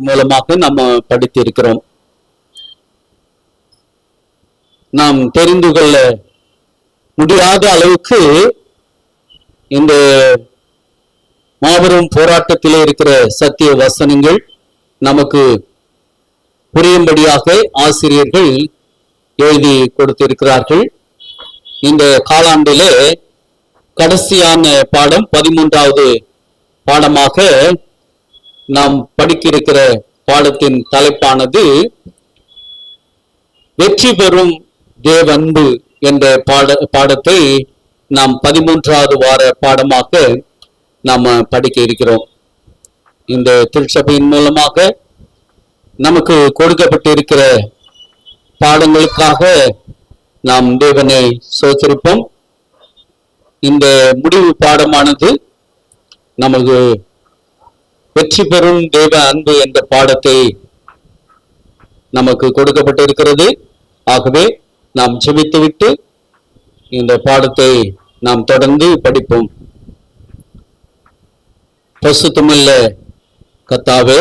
மூலமாக நம்ம படித்திருக்கிறோம். நாம் தெரிந்து கொள்ள முடியாத அளவுக்கு இந்த மாபெரும் போராட்டத்திலே இருக்கிற சத்திய வசனங்கள் நமக்கு புரியும்படியாக ஆசிரியர்கள் எழுதி கொடுத்திருக்கிறார்கள். இந்த காலாண்டிலே கடைசியான பாடம் 13வது பாடமாக நாம் படிக்க இருக்கிற பாடத்தின் தலைப்பானது வெற்றி பெறும் தேவ அன்பு என்ற பாடத்தை நாம் 13வது வார பாடமாக நாம் படிக்க இருக்கிறோம். இந்த திருச்சபையின் மூலமாக நமக்கு கொடுக்கப்பட்டிருக்கிற பாடங்களுக்காக நாம் தேவனை ஸ்தோத்திரிப்போம். இந்த முடிவு பாடமானது நமக்கு வெற்றி பெறும் தேவ அன்பு என்ற பாடத்தை நமக்கு கொடுக்கப்பட்டிருக்கிறது. ஆகவே நாம் ஜெபித்துவிட்டு இந்த பாடத்தை நாம் தொடர்ந்து படிப்போம். பரிசுத்தமுள்ள கர்த்தாவே,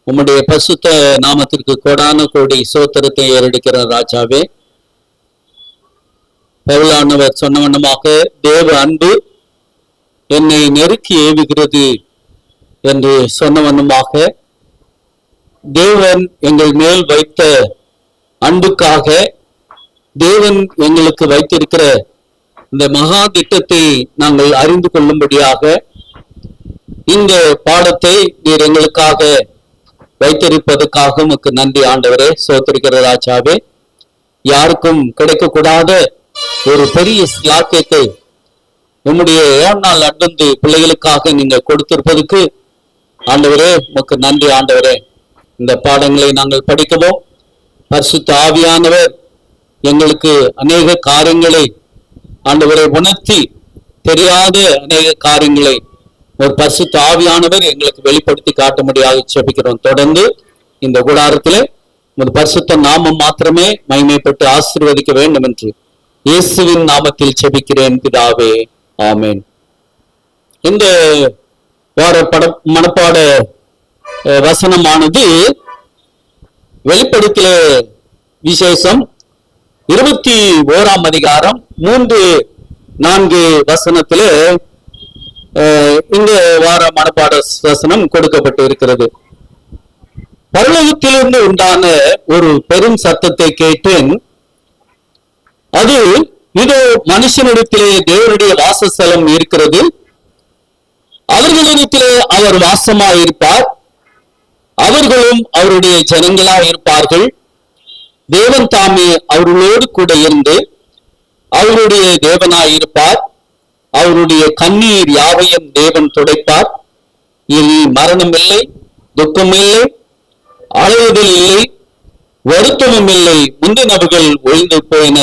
உம்முடைய பரிசுத்த நாமத்திற்கு கோடான கோடி ஸ்தோத்திரத்தை ஏறெடுக்கிற ராஜாவே, பவுலானவர் சொன்ன வண்ணமாக தேவ அன்பு என்னை நெருக்கி ஏவுகிறது என்று சொன்ன வண்ணமாக தேவன் எங்கள் மேல் வைத்த அன்புக்காக தேவன் எங்களுக்கு வைத்திருக்கிற இந்த மகா திட்டத்தை நாங்கள் அறிந்து கொள்ளும்படியாக இந்த பாடத்தை நீர் எங்களுக்காக வைத்திருப்பதற்காக உமக்கு நன்றி ஆண்டவரே. ஸ்தோத்திரிக்கிற ராஜாவே, யாருக்கும் கிடைக்கக்கூடாத ஒரு பெரிய ஸ்லாக்கியத்தை உம்முடைய 7 நாள் அன்பு பிள்ளைகளுக்காக நீங்க கொடுத்திருப்பதற்கு ஆண்டவரே உமக்கு நன்றி ஆண்டவரே. இந்த பாடங்களை நாங்கள் படிக்கவும் பரிசுத்த ஆவியானவர் எங்களுக்கு அநேக காரியங்களை ஆண்டவரை உணர்த்தி தெரியாத அநேக காரியங்களை ஒரு பரிசுத்த ஆவியானவர் எங்களுக்கு வெளிப்படுத்தி காட்ட முடியாது ஜெபிக்கிறோம். தொடர்ந்து இந்த கூடாரத்திலே ஒரு பரிசுத்த நாமம் மாத்திரமே மகிமைப்பட்டு ஆசீர்வதிக்க வேண்டும் என்று இயேசுவின் நாமத்தில் ஜெபிக்கிறேன் பிதாவே, ஆமென். இந்த வார மனப்பாட வசனமானது வெளிப்படுத்திய விசேஷம் 21ஆம் அதிகாரம் 3-4 வசனத்திலே இந்த வார மனப்பாட வசனம் கொடுக்கப்பட்டு இருக்கிறது. பரலோகத்திலிருந்து உண்டான ஒரு பெரும் சத்தத்தை கேட்டேன். அது இதோ மனுஷனிடத்திலே தேவனுடைய வாசஸ்தலம் இருக்கிறது, அவர்களிடத்திலே அவர் வாசமாயிருப்பார், அவர்களும் அவருடைய ஜனங்களாய் இருப்பார்கள். தேவன் தாமே அவர்களோடு கூட இருந்து அவருடைய தேவனாயிருப்பார். அவருடைய கண்ணீர் யாவையும் தேவன் துடைப்பார். இனி மரணம் இல்லை, துக்கம் இல்லை, அழுகுதல் இல்லை, வருத்தமும் இல்லை, முந்தினவர்கள் ஒழிந்து போயின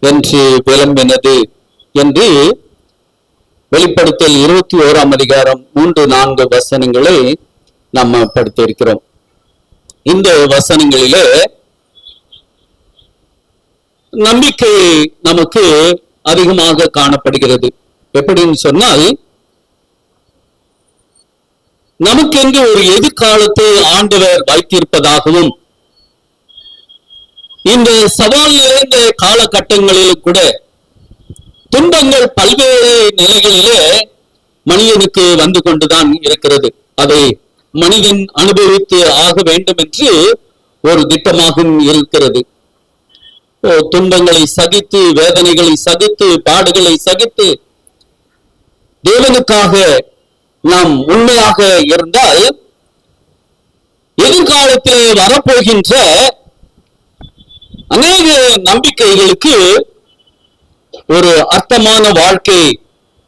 என்று விளம்பினது என்று வெளிப்படுத்தல் 21ஆம் அதிகாரம் 3-4 வசனங்களை நம்ம படித்து இருக்கிறோம். இந்த வசனங்களிலே நம்பிக்கை நமக்கு அதிகமாக காணப்படுகிறது. எப்படின்னு சொன்னால், நமக்கென்று ஒரு எதிர்காலத்தை ஆண்டவர் வைத்திருப்பதாகவும் இந்த சவால் நிறைந்த காலகட்டங்களிலும் கூட துன்பங்கள் பல்வேறு நிலைகளிலே மனிதனுக்கு வந்து கொண்டுதான் இருக்கிறது. அதை மனிதன் அனுபவித்து ஆக வேண்டும் என்று ஒரு திட்டமாகவும் இருக்கிறது. துன்பங்களை சகித்து, வேதனைகளை சகித்து, பாடுகளை சகித்து தேவனுக்காக நாம் உண்மையாக இருந்தால் எதிர்காலத்திலே வரப்போகின்ற அநேக நம்பிக்கைகளுக்கு ஒரு அர்த்தமான வாழ்க்கை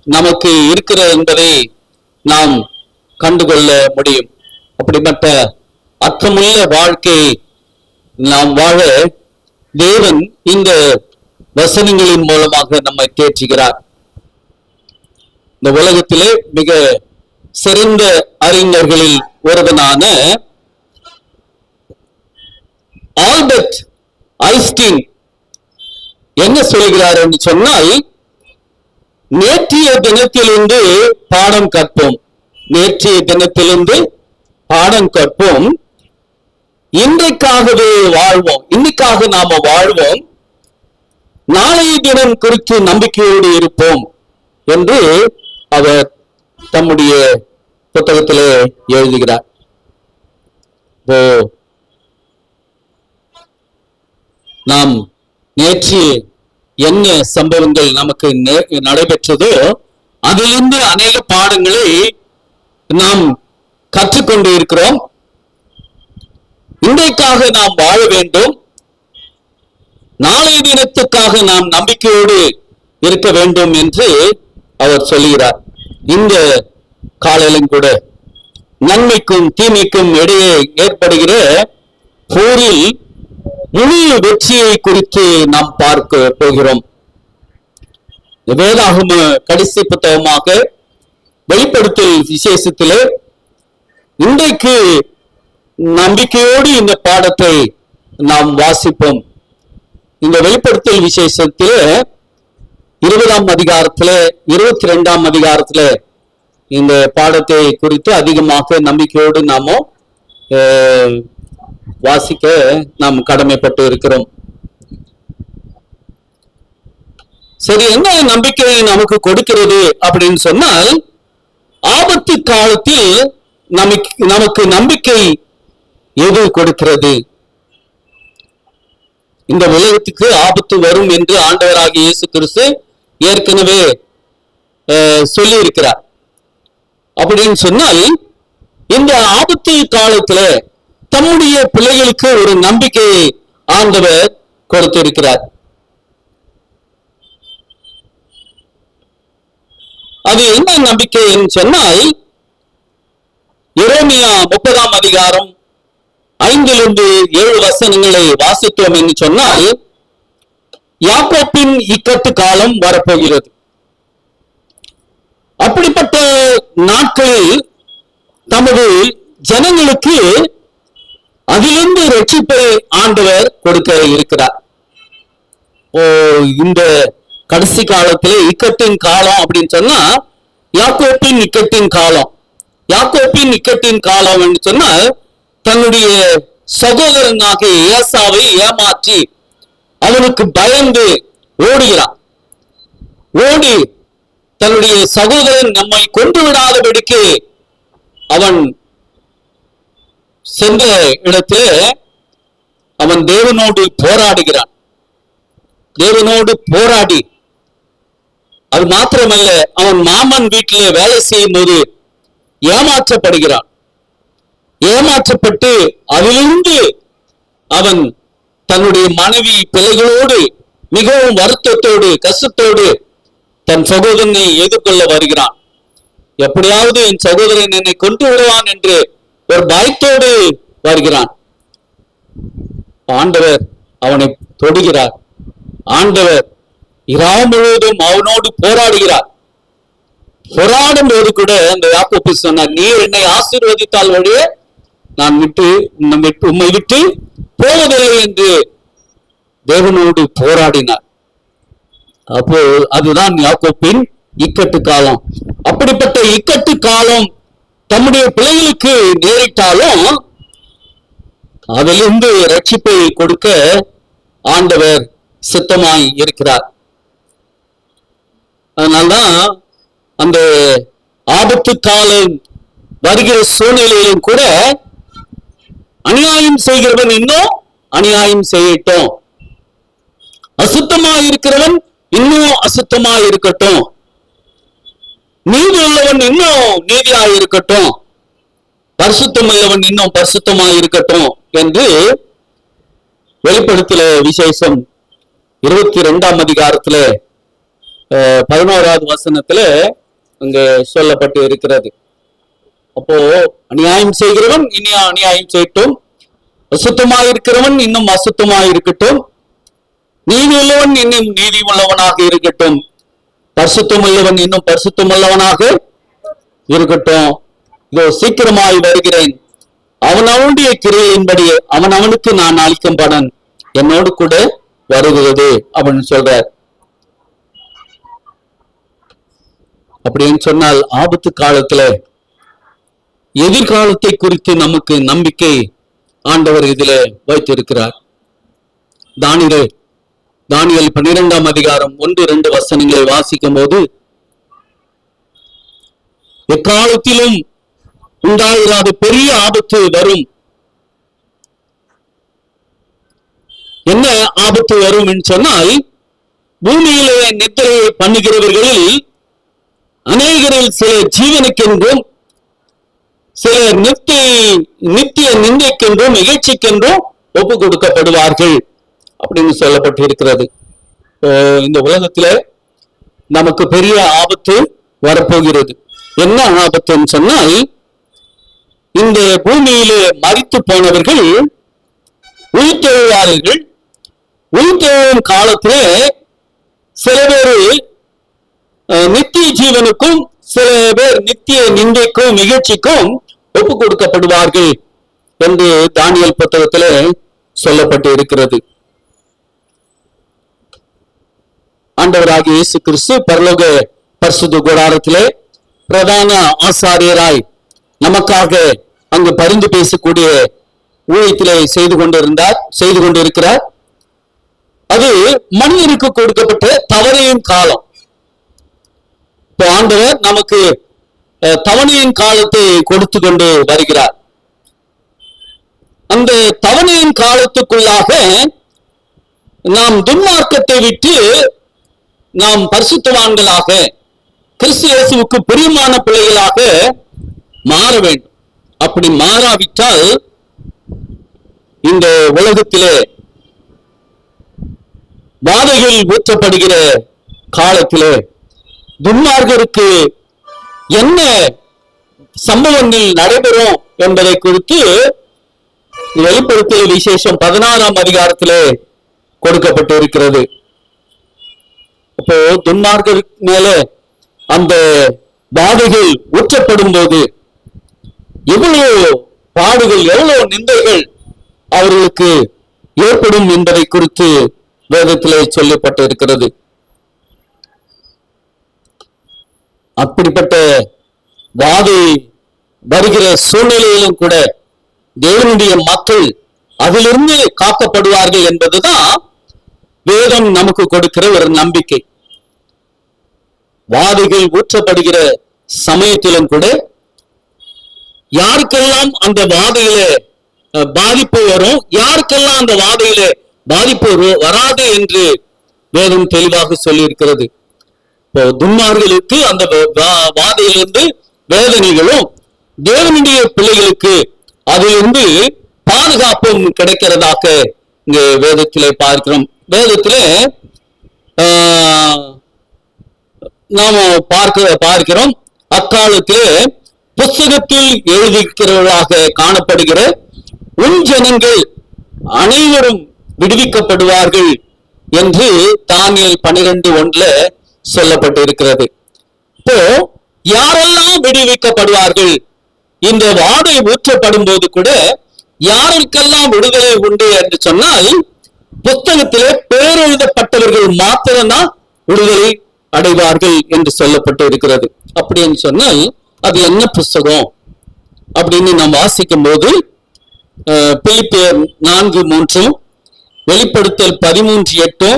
நமக்கு இருக்கிறது என்பதை நாம் கண்டுகொள்ள முடியும். அப்படிப்பட்ட அர்த்தமுள்ள வாழ்க்கை நாம் வாழ தேவன் இந்த வசனங்களின் மூலமாக நம்மை தேற்றுகிறார். இந்த உலகத்திலே மிக சிறந்த அறிஞர்களில் ஒருவனான ஆல்பர்ட் ஐன்ஸ்டீன் என்ன சொல்கிறார் என்று சொன்னால், நேற்றைய தினத்திலிருந்து பாடம் கற்போம், நேற்றைய தினத்திலிருந்து பாடம் கற்போம், இன்றைக்காகவே வாழ்வோம், இன்னைக்காக நாம வாழ்வோம், நாளைய தினம் குறித்து நம்பிக்கையோடு இருப்போம் என்று அவர் தம்முடைய புத்தகத்திலே எழுதுகிறார். நாம் நேற்று என்ன சம்பவங்கள் நமக்கு நடைபெற்றதோ அதிலிருந்து அநேக பாடங்களை நாம் கற்றுக்கொண்டு இருக்கிறோம். இன்றைக்காக நாம் வாழ வேண்டும், நாளைய தினத்துக்காக நாம் நம்பிக்கையோடு இருக்க வேண்டும் என்று அவர் சொல்கிறார். இந்த காலையிலும் கூட நன்மைக்கும் தீமைக்கும் இடையே ஏற்படுகிற போரில் முழு வெற்றியை குறித்து நாம் பார்க்க போகிறோம். வேதாகம கடைசி புத்தகமாக வெளிப்படுத்தல் விசேஷத்திலே இன்றைக்கு நம்பிக்கையோடு இந்த பாடத்தை நாம் வாசிப்போம். இந்த வெளிப்படுத்தல் விசேஷத்திலே 20ஆம் அதிகாரத்திலே 22ஆம் அதிகாரத்திலே இந்த பாடத்தை குறித்து அதிகமாக நம்பிக்கையோடு நாம வாசிக்க நாம் கடமைப்பட்டு இருக்கிறோம். சரி, என்ன நம்பிக்கை நமக்கு கொடுக்கிறது அப்படின்னு சொன்னால், ஆபத்து காலத்தில் நமக்கு நம்பிக்கை எது கொடுக்கிறது? இந்த உலகத்துக்கு ஆபத்து வரும் என்று ஆண்டவராகிய இயேசு கிறிஸ்து ஏற்கனவே சொல்லி இருக்கிறார். அப்படின்னு சொன்னால், இந்த ஆபத்து காலத்துல தம்முடைய பிள்ளைகளுக்கு ஒரு நம்பிக்கையை ஆண்டவர் கொடுத்திருக்கிறார். அது என்ன நம்பிக்கை என்று சொன்னால், எரேமியா 30ஆம் அதிகாரம் 5 7 வசனங்களை வாசித்தோம் என்று சொன்னால், யாக்கோப்பின் இக்கட்டு காலம் வரப்போகிறது. அப்படிப்பட்ட நாட்களில் தமது ஜனங்களுக்கு அதிலிருந்து ரட்சிப்பை ஆண்டவர் கொடுக்க இருக்கிறார். இந்த கடைசி காலத்திலே இக்கட்டின் காலம் அப்படின்னு சொன்னா யாக்கோப்பின் இக்கட்டின் காலம். யாக்கோப்பின் இக்கட்டின் காலம் என்று சொன்னால், தன்னுடைய சகோதரனாகிய ஏசாவை ஏமாற்றி அவனுக்கு பயந்து ஓடுகிறான். ஓடி தன்னுடைய சகோதரன் நம்மை கொண்டு விடாதபடிக்கு அவன் சென்ற இடத்திலே அவன் தேவனோடு போராடுகிறான். தேவனோடு போராடி, அது மாத்திரமல்ல, அவன் மாமன் வீட்டிலே வேலை செய்யும் போது ஏமாற்றப்படுகிறான். ஏமாற்றப்பட்டு அதிலிருந்து அவன் தன்னுடைய மனைவி பிள்ளைகளோடு மிகவும் வருத்தத்தோடு கஷ்டத்தோடு தன் சகோதரனை எதிர்கொள்ள வருகிறான். எப்படியாவது என் சகோதரன் என்னை கொண்டு விடுவான் என்று ஒரு பயத்தோடு வருகிறான். ஆண்டவர் அவனை தொடுகிறார். ஆண்டவர் இரவு முழுவதும் அவனோடு போராடுகிறார். போராடும் போது கூட அந்த யாக்கோப்பு சொன்னார், நீர் என்னை ஆசீர்வதித்தால் வழிய நான் உம்மை விட்டு போவதில்லை என்று தேவனோடு போராடினார். அப்போ அதுதான் யாக்கோப்பின் இக்கட்டு காலம். அப்படிப்பட்ட இக்கட்டு காலம் தம்முடைய பிள்ளைகளுக்கு நேரிட்டாலும் அதிலிருந்து ரட்சிப்பை கொடுக்க ஆண்டவர் சித்தமாய் இருக்கிறார். அதனால்தான் அந்த ஆபத்து காலம் வருகிற சூழ்நிலையிலும் கூட அநியாயம் செய்கிறவன் இன்னும் அநியாயம் செய்யட்டும், அசுத்தமாய் இருக்கிறவன் இன்னும் அசுத்தமாய் இருக்கட்டும், நீதி உள்ளவன் இன்னும் நீதியாய் இருக்கட்டும், பரிசுத்தம் உள்ளவன் இன்னும் பரிசுத்தமாய் இருக்கட்டும் என்று வெளிப்படுத்தல விசேஷம் 22ஆம் அதிகாரத்துல 11வது வசனத்துல அங்க சொல்லப்பட்டு இருக்கிறது. அப்போ அநியாயம் செய்கிறவன் இன்னும் அநியாயம் செய்யட்டும், அசுத்தமாய் இருக்கிறவன் இன்னும் அசுத்தமாய் இருக்கட்டும், நீதி உள்ளவன் இன்னும் நீதி உள்ளவனாக இருக்கட்டும், பரிசுத்தம் உள்ளவன் இன்னும் பரிசுத்தம் உள்ளவனாக இருக்கட்டும். இதோ சீக்கிரமாய் வருகிறேன், அவனுடைய கிரியையின்படி அவனுக்கு நான் அளிக்கும் பலன் என்னோடு கூட வருகிறது அப்படின்னு சொல்றார். அப்படின்னு சொன்னால் ஆபத்து காலத்துல எதிர்காலத்தை குறித்து நமக்கு நம்பிக்கை ஆண்டவர் இதில் வைத்திருக்கிறார். தானியேல் 12ஆம் அதிகாரம் 1-2 வசனங்களை வாசிக்கும் போது, எக்காலத்திலும் உண்டாயிராத பெரிய ஆபத்து வரும். என்ன ஆபத்து வரும் என்று சொன்னால், பூமியிலே நித்திரையை பண்ணுகிறவர்களில் அநேகரில் சிலர் ஜீவனுக்கென்றும் சிலர் நித்திய நிந்தைக்கென்றும் இகழ்ச்சிக்கென்றும் ஒப்பு கொடுக்கப்படுவார்கள் அப்படின்னு சொல்லப்பட்டு இருக்கிறது. இந்த உலகத்துல நமக்கு பெரிய ஆபத்து வரப்போகிறது. என்ன ஆபத்துன்னு சொன்னால், இந்த பூமியிலே மரித்து போனவர்கள் உயிர்த்தெழுவார்கள். உயிர்த்தெழும் காலத்திலே சில பேர் நித்திய ஜீவனுக்கும் சில பேர் நித்திய நிந்தைக்கும் நிகழ்ச்சிக்கும் ஒப்பு கொடுக்கப்படுவார்கள் என்று தானியேல் புத்தகத்திலே சொல்லப்பட்டு இருக்கிறது. ஆண்டவராகிய இயேசு கிறிஸ்து பரலோக பரிசுத்த கூடாரத்திலே பிரதான ஆசாரியராய் நமக்காக அங்கு பரிந்து பேசக்கூடிய ஊழியத்திலே செய்து கொண்டிருக்கிறார். அது மனிதனுக்கு கொடுக்கப்பட்ட தவணையின் காலம். இப்போ ஆண்டவர் நமக்கு தவணையின் காலத்தை கொடுத்து கொண்டு வருகிறார். அந்த தவணையின் காலத்துக்குள்ளாக நாம் துன்மார்க்கத்தை விட்டு நாம் பரிசுத்தவான்களாக கிறிஸ்து இயேசுவுக்கு பிரியமான பிள்ளைகளாக மாற வேண்டும். அப்படி மாறாவிட்டால் இந்த உலகத்திலே வாதைகள் ஊற்றப்படுகிற காலத்திலே துன்மார்க்கருக்கு என்ன சம்பவங்கள் நடைபெறும் என்பதை குறித்து வெளிப்படுத்தல் விசேஷம் 16ஆம் அதிகாரத்திலே கொடுக்கப்பட்டு இருக்கிறது. அப்போ துன்மார்க்கர் மேல அந்த வாதைகள் ஊற்றப்படும் போது எவ்வளவு பாடுகள், எவ்வளவு நிந்தைகள் அவர்களுக்கு ஏற்படும் என்பதை குறித்து வேதத்திலே சொல்லப்பட்டு இருக்கிறது. அப்படிப்பட்ட வாதை வருகிற சூழ்நிலையிலும் கூட தேவனுடைய மக்கள் அதிலிருந்து காக்கப்படுவார்கள் என்பதுதான் வேதம் நமக்கு கொடுக்கிற ஒரு நம்பிக்கை. வாதைகள் ஊற்றப்படுகிற சமயத்திலும் கூட யாருக்கெல்லாம் அந்த வாதையில பாதிப்பு வரும், யாருக்கெல்லாம் அந்த வாதையில பாதிப்பு வராது என்று வேதம் தெளிவாக சொல்லி இருக்கிறது. இப்போ துன்மார்களுக்கு அந்த வாதையிலிருந்து வேதனைகளும், தேவனுடைய பிள்ளைகளுக்கு அதிலிருந்து பாதுகாப்பும் கிடைக்கிறதாக இங்கே வேதத்திலே பார்க்கிறோம். வேதத்திலே நாம பார்க்கிறோம், அக்காலத்திலே புஸ்தகத்தில் எழுதியிருக்கிறவர்களாக காணப்படுகிற உன் ஜனங்கள் அனைவரும் விடுவிக்கப்படுவார்கள் என்று தானியேல் 12:1 சொல்லப்பட்டு இருக்கிறது. இப்போ யாரெல்லாம் விடுவிக்கப்படுவார்கள்? இந்த வாதை ஊற்றப்படும் போது கூட யாருக்கெல்லாம் விடுதலை உண்டு என்று சொன்னால், புத்தகத்திலே பேர் எழுதப்பட்டவர்கள் மாத்திரம்தான் விடுதலை அடைவார்கள் என்று சொல்லப்பட்டு இருக்கிறது. அப்படின்னு சொன்னால் அது என்ன புஸ்தகம் அப்படின்னு நாம் வாசிக்கும் போது பிலிப்பியர் 4:3, வெளிப்படுத்தல் 13:8,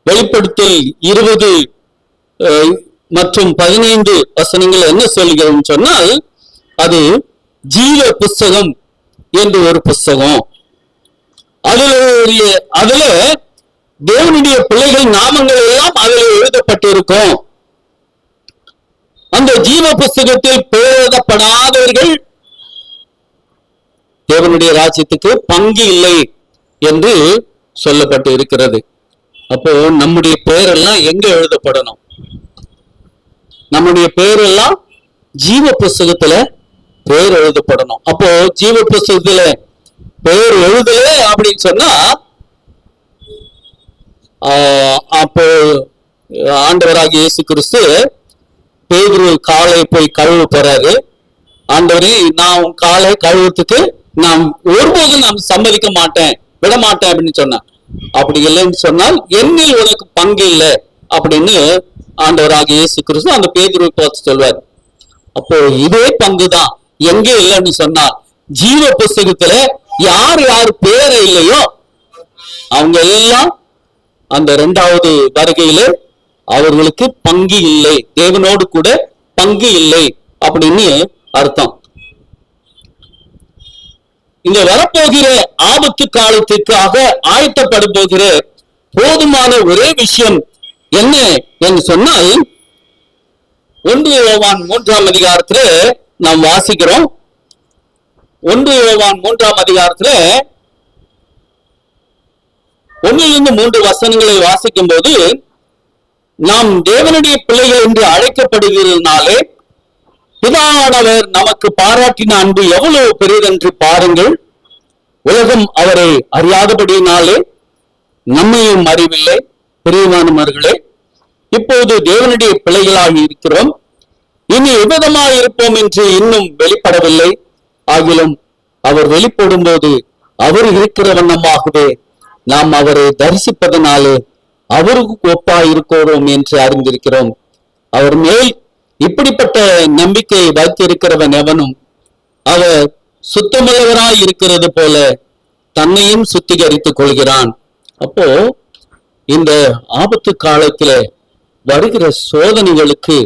வெளிப்படுத்தல் 20 மற்றும் 15 வசனங்கள் என்ன சொல்கிறோம் சொன்னால், அது ஜீவ புஸ்தகம் என்று ஒரு புஸ்தகம். அதுல தேவனுடைய பிள்ளைகள் நாமங்கள் எல்லாம் அதில் எழுதப்பட்டிருக்கும். அந்த ஜீவ புஸ்தகத்தில் பேர் எழுதப்படாதவர்கள் தேவனுடைய ராஜ்யத்துக்கு பங்கு இல்லை என்று சொல்லப்பட்டு இருக்கிறது. அப்போ நம்முடைய பெயரெல்லாம் எங்க எழுதப்படணும்? நம்முடைய பெயரெல்லாம் ஜீவ புஸ்தகத்துல பெயர் எழுதப்படணும். அப்போ ஜீவ புஸ்தகத்துல பெயர் எழுதல அப்படின்னு சொன்னா, அப்போ ஆண்டவராகிய இயேசு கிறிஸ்து பேதுரு காலை போய் கழுவ போறாரு. ஆண்டவரே, நான் உன் காலை கழுவுறதுக்கு நான் ஒருபோதும் நான் சம்மதிக்க மாட்டேன், விட மாட்டேன் அப்படின்னு சொன்னேன். அப்படி இல்லைன்னு சொன்னால் என்னில் உனக்கு பங்கு இல்லை அப்படின்னு ஆண்டவராகிய இயேசு கிறிஸ்து அந்த பேதுருவை பார்த்து சொல்வார். அப்போ இதே பங்குதான் எங்கே இல்லைன்னு சொன்னா, ஜீவ புஸ்தகத்துல யார் யார் பேர் இல்லையோ அவங்க எல்லாம் அந்த 2வது வருகையில அவர்களுக்கு பங்கு இல்லை, தேவனோடு கூட பங்கு இல்லை அப்படின்னு அர்த்தம். இந்த வரப்போகிற ஆபத்து காலத்துக்காக ஆயத்தப்படும் போகிற போதுமான ஒரே விஷயம் என்ன என்று சொன்னால், 1 யோவான் 3ஆம் அதிகாரத்துல நாம் வாசிக்கிறோம். 1 யோவான் 3ஆம் அதிகாரத்துல 1-3 வசனங்களை வாசிக்கும் போது, நாம் தேவனுடைய பிள்ளைகள் என்று அழைக்கப்படுகிறதுனாலே பிதாவானவர் நமக்கு பாராட்டின அன்பு எவ்வளவு பெரியதென்று பாருங்கள். உலகம் அவரை அறியாதபடியினாலே நம்மையும் அறிவில்லை. பிரியமானவர்களே, இப்போது தேவனுடைய பிள்ளைகளாகி இருக்கிறோம். இனி எவ்விதமாய் இருப்போம் என்று இன்னும் வெளிப்படவில்லை. ஆகிலும் அவர் வெளிப்படும் போது அவர் இருக்கிற வண்ணமாகவே நாம் அவரை தரிசிப்பதனாலே அவருக்கு ஒப்பாய் இருக்கிறோம் என்று அறிந்திருக்கிறோம். அவர் மேல் இப்படிப்பட்ட நம்பிக்கை வைத்திருக்கிறவன் எவனும் அவர் சுத்தமுள்ளவராய் இருக்கிறது போல தன்னையும் சுத்திகரித்துக் கொள்கிறான். அப்போ இந்த ஆபத்து காலத்துல வருகிற சோதனைகளுக்கு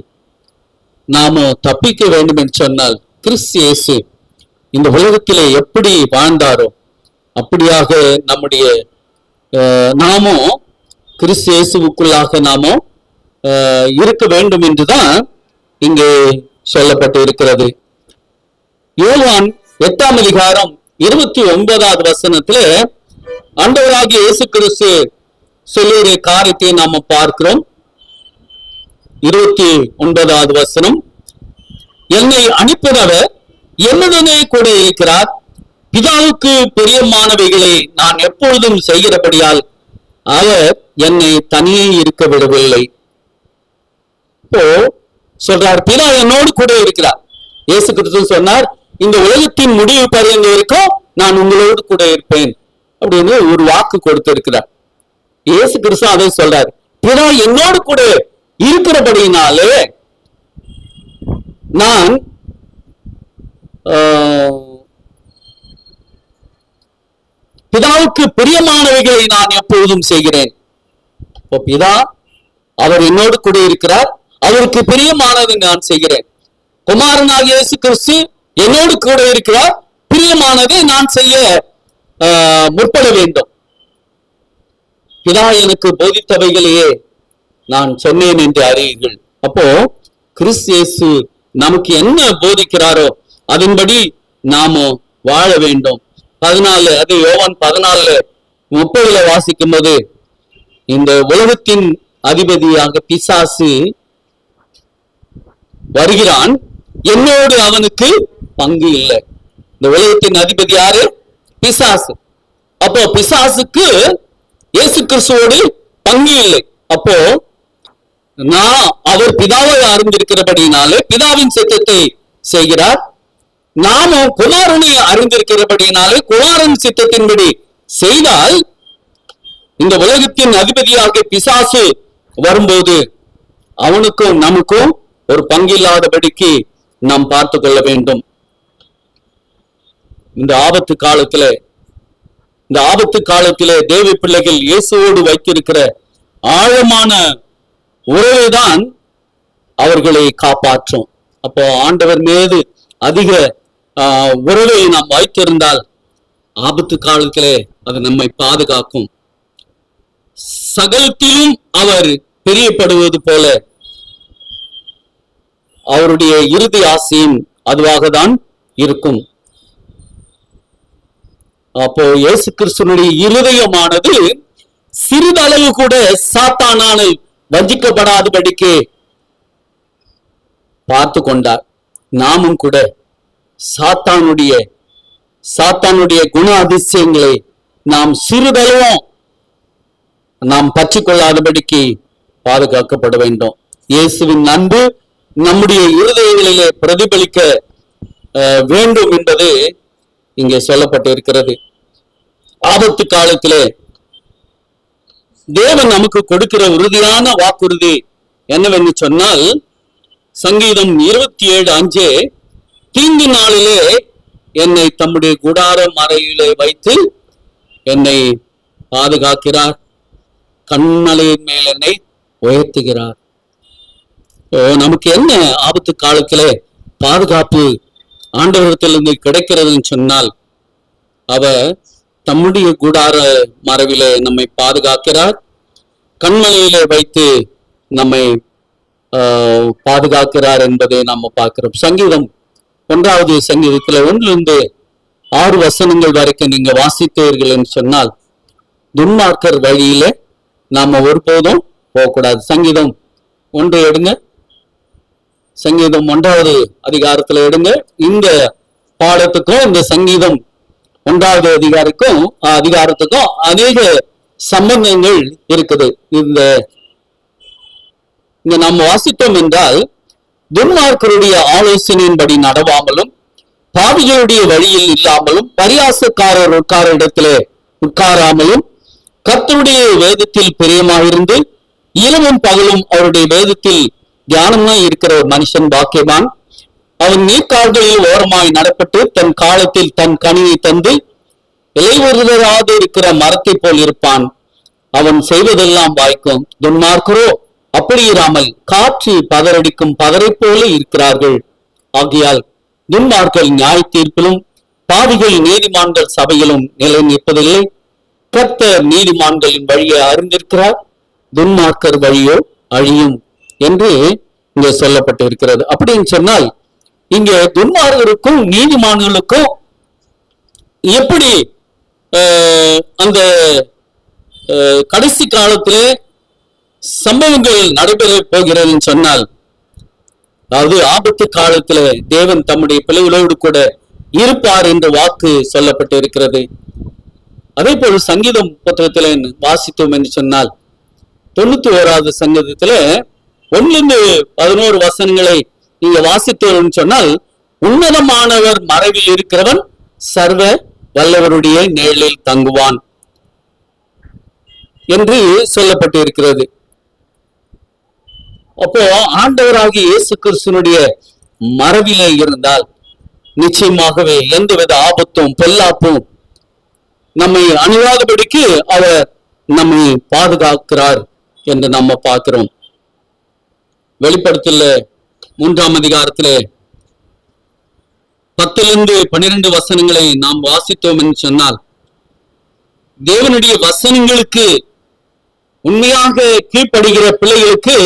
நாம தப்பிக்க வேண்டும் என்று சொன்னால், கிறிஸ்து இயேசு இந்த உலகத்திலே எப்படி வாழ்ந்தாரோ அப்படியாக நம்முடைய நாமும் கிறிஸ்து இயேசுவுக்குள்ளாக நாமும் இருக்க வேண்டும் என்றுதான் இங்கே சொல்லப்பட்டு இருக்கிறது. யோவான் 8ஆம் அதிகாரம் 29வது வசனத்துல ஆண்டவராகிய இயேசு கிறிஸ்து சொல்லுகிற காரியத்தை நாம பார்க்கிறோம். 29வது வசனம், என்னை அனுப்பினவர் என்னுடனே கூட இருக்கிறார். பிதாவுக்கு பிரியமானவைகளை நான் எப்பொழுதும் செய்கிறபடியால் அவர் என்னை தனியே இருக்க விடவில்லை. இப்போ சொல்றார், பிதா என்னோடு கூட இருக்கிறார். இயேசு கிறிஸ்து சொன்னார், இந்த உலகத்தின் முடிவு பரியந்த வரைக்கும் நான் உங்களோடு கூட இருப்பேன் அப்படின்னு ஒரு வாக்கு கொடுத்திருக்கிறார். இயேசு கிறிஸ்து அதை சொல்றார், பிதா என்னோடு கூட இருக்கிறபடினாலே நான் பிதாவுக்கு பிரியமானவைகளை நான் எப்பொழுதும் செய்கிறேன். இப்போ பிதா அவர் என்னோடு கூட இருக்கிறார், அவருக்கு பிரியமானதை நான் செய்கிறேன். குமாரனாகிய இயேசு கிறிஸ்து என்னோடு கூட இருக்கிறார், பிரியமானதை நான் செய்ய முற்பட வேண்டும். பிதா எனக்கு போதித்தவைகளையே நான் சொன்னேன் என்று அறியுங்கள். அப்போ கிறிஸ்து இயேசு நமக்கு என்ன போதிக்கிறாரோ அதன்படி நாம வாழ வேண்டும். 14 அது யோவான் 14:30 வாசிக்கும் போது, இந்த உலகத்தின் அதிபதியாக பிசாசு வருகிறான், என்னோடு அவனுக்கு பங்கு இல்லை. இந்த உலகத்தின் அதிபதி யாரு? பிசாசு. அப்போ பிசாசுக்கு இயேசு கிறிஸ்துவோடு பங்கு இல்லை. அப்போ நான் அவர் பிதாவை அறிந்திருக்கிறபடினாலே பிதாவின் சித்தத்தை செய்கிறார். நாமும் குமாரனை அறிந்திருக்கிறபடினாலே குமாரன் சித்தத்தின்படி செய்தால் இந்த உலகத்தின் அதிபதியாக பிசாசு வரும்போது அவனுக்கும் நமக்கும் ஒரு பங்கில்லாதபடிக்கு நாம் பார்த்து கொள்ள வேண்டும். இந்த ஆபத்து காலத்திலே தேவ பிள்ளைகள் இயேசுவோடு வைத்திருக்கிற ஆழமான உறவைதான் அவர்களை காப்பாற்றும். அப்போ ஆண்டவர் மீது அதிக உறவை நாம் வைத்திருந்தால் ஆபத்து காலத்திலே அது நம்மை பாதுகாக்கும். சகலத்திலும் அவர் பிரியப்படுவது போல அவருடைய இறுதி ஆசையும் அதுவாக தான் இருக்கும். அப்போ இயேசு கிறிஸ்துவனுடைய இருதயமானது சிறிதளவு கூட சாத்தானால் வஞ்சிக்கப்படாதபடிக்கு பார்த்து கொண்டார். நாமும் கூட சாத்தானுடைய குண அதிசயங்களை நாம் சிறிதளவும் நாம் பற்றி கொள்ளாதபடிக்கு பாதுகாக்கப்பட வேண்டும். இயேசுவின் அன்பு நம்முடைய இருதயங்களிலே பிரதிபலிக்க வேண்டும் என்பது இங்கே சொல்லப்பட்டிருக்கிறது. ஆபத்து காலத்திலே தேவன் நமக்கு கொடுக்கிற உறுதியான வாக்குறுதி என்னவென்று சொன்னால், சங்கீதம் 27:5, தீங்கு நாளிலே என்னை தம்முடைய கூடார மறையிலே வைத்து என்னை பாதுகாக்கிறார். கண்மலையின் மேல் என்னை உயர்த்துகிறார். நமக்கு என்ன ஆபத்து காலத்திலே பாதுகாப்பு ஆண்டவரிடத்திலிருந்து கிடைக்கிறதுன்னு சொன்னால், அவர் தம்முடைய கூடார மறைவிலே நம்மை பாதுகாக்கிறார். கண்மலையிலே வைத்து நம்மை பாதுகாக்கிறார் என்பதை நம்ம பார்க்கிறோம். சங்கீதம் 1வது சங்கீதத்துல 1-6 வசனங்கள் வரைக்கும் நீங்க வாசித்தீர்கள் என்று சொன்னால், துன்மார்க்கர் வழியில நாம ஒருபோதும் போகக்கூடாது. சங்கீதம் 1 எடுங்க. சங்கீதம் 1வது அதிகாரத்துல எடுங்க. இந்த பாடத்துக்கும் இந்த சங்கீதம் 1வது அதிகாரத்துக்கும் அநேக சம்பந்தங்கள் இருக்குது. இந்த நம்ம வாசித்தோம் என்றால், துன்மார்க்கருடைய ஆலோசனையின்படி நடவாமலும், பாவிகளுடைய வழியில் இல்லாமலும், பரியாசக்காரர் உட்கார இடத்திலே உட்காராமலும், கர்த்தருடைய வேதத்தில் பிரியமாயிருந்து இரவும் பகலும் அவருடைய வேதத்தில் தியானமாய் இருக்கிற ஒரு மனுஷன் பாக்கியவான். அவன் நீர்க்கால்களில் ஓரமாய் நடப்பட்டு தன் காலத்தில் தன் கனியை தந்து இலையுதிராது இருக்கிற மரத்தை போல் இருப்பான். அவன் செய்வதெல்லாம் வாய்க்கும். துன்மார்க்கரோ அப்படி இராமல் காற்று பதறடிக்கும் பதரை போல இருக்கிறார்கள். ஆகையால் துன்மார்க்கர் நியாய தீர்ப்பிலும், பாவிகள் நீதிமான்கள் சபையிலும் நிலை நிற்பதில்லை. கர்த்தர் நீதிமான்களின் வழியை அறிந்திருக்கிறார், துன்மார்க்கர் வழியோ அழியும் என்று இங்க சொல்லப்பட்டு இருக்கிறது. அப்படின்னு சொன்னால், இங்க துன்மார்க்கருக்கும் நீதிமான்களுக்கும் எப்படி அந்த கடைசி காலத்திலே சம்பவங்கள் நடைபெற போகிறதுன்னு சொன்னால், அதாவது ஆபத்து காலத்துல தேவன் தம்முடைய பிள்ளைகளோடு கூட இருப்பார் என்ற வாக்கு சொல்லப்பட்டு இருக்கிறது. அதே போல சங்கீதம் புத்தகத்துல வாசித்தோம் என்று சொன்னால், 91வது சங்கீதத்துல 1-11 வசனங்களை நீங்க வாசித்தோம் சொன்னால், உன்னதமானவர் மறைவில் இருக்கிறவன் சர்வ வல்லவருடைய நிழலில் தங்குவான் என்று சொல்லப்பட்டு இருக்கிறது. அப்போ ஆண்டவராகிய இயேசு கிறிஸ்துவினுடைய மறைவிலே இருந்தால் நிச்சயமாகவே எந்தவித ஆபத்தும் பொல்லாப்பும் நம்மை அணுகாதபடிக்கு அவர் நம்மை பாதுகாக்கிறார் என்று நம்ம பார்க்கிறோம். வெளிப்படுத்தல 3ஆம் அதிகாரத்திலே 10-12 வசனங்களை நாம் வாசித்தோம் என்று சொன்னால், தேவனுடைய வசனங்களுக்கு உண்மையாக கீழ்ப்படுகிற பிள்ளைகளுக்கு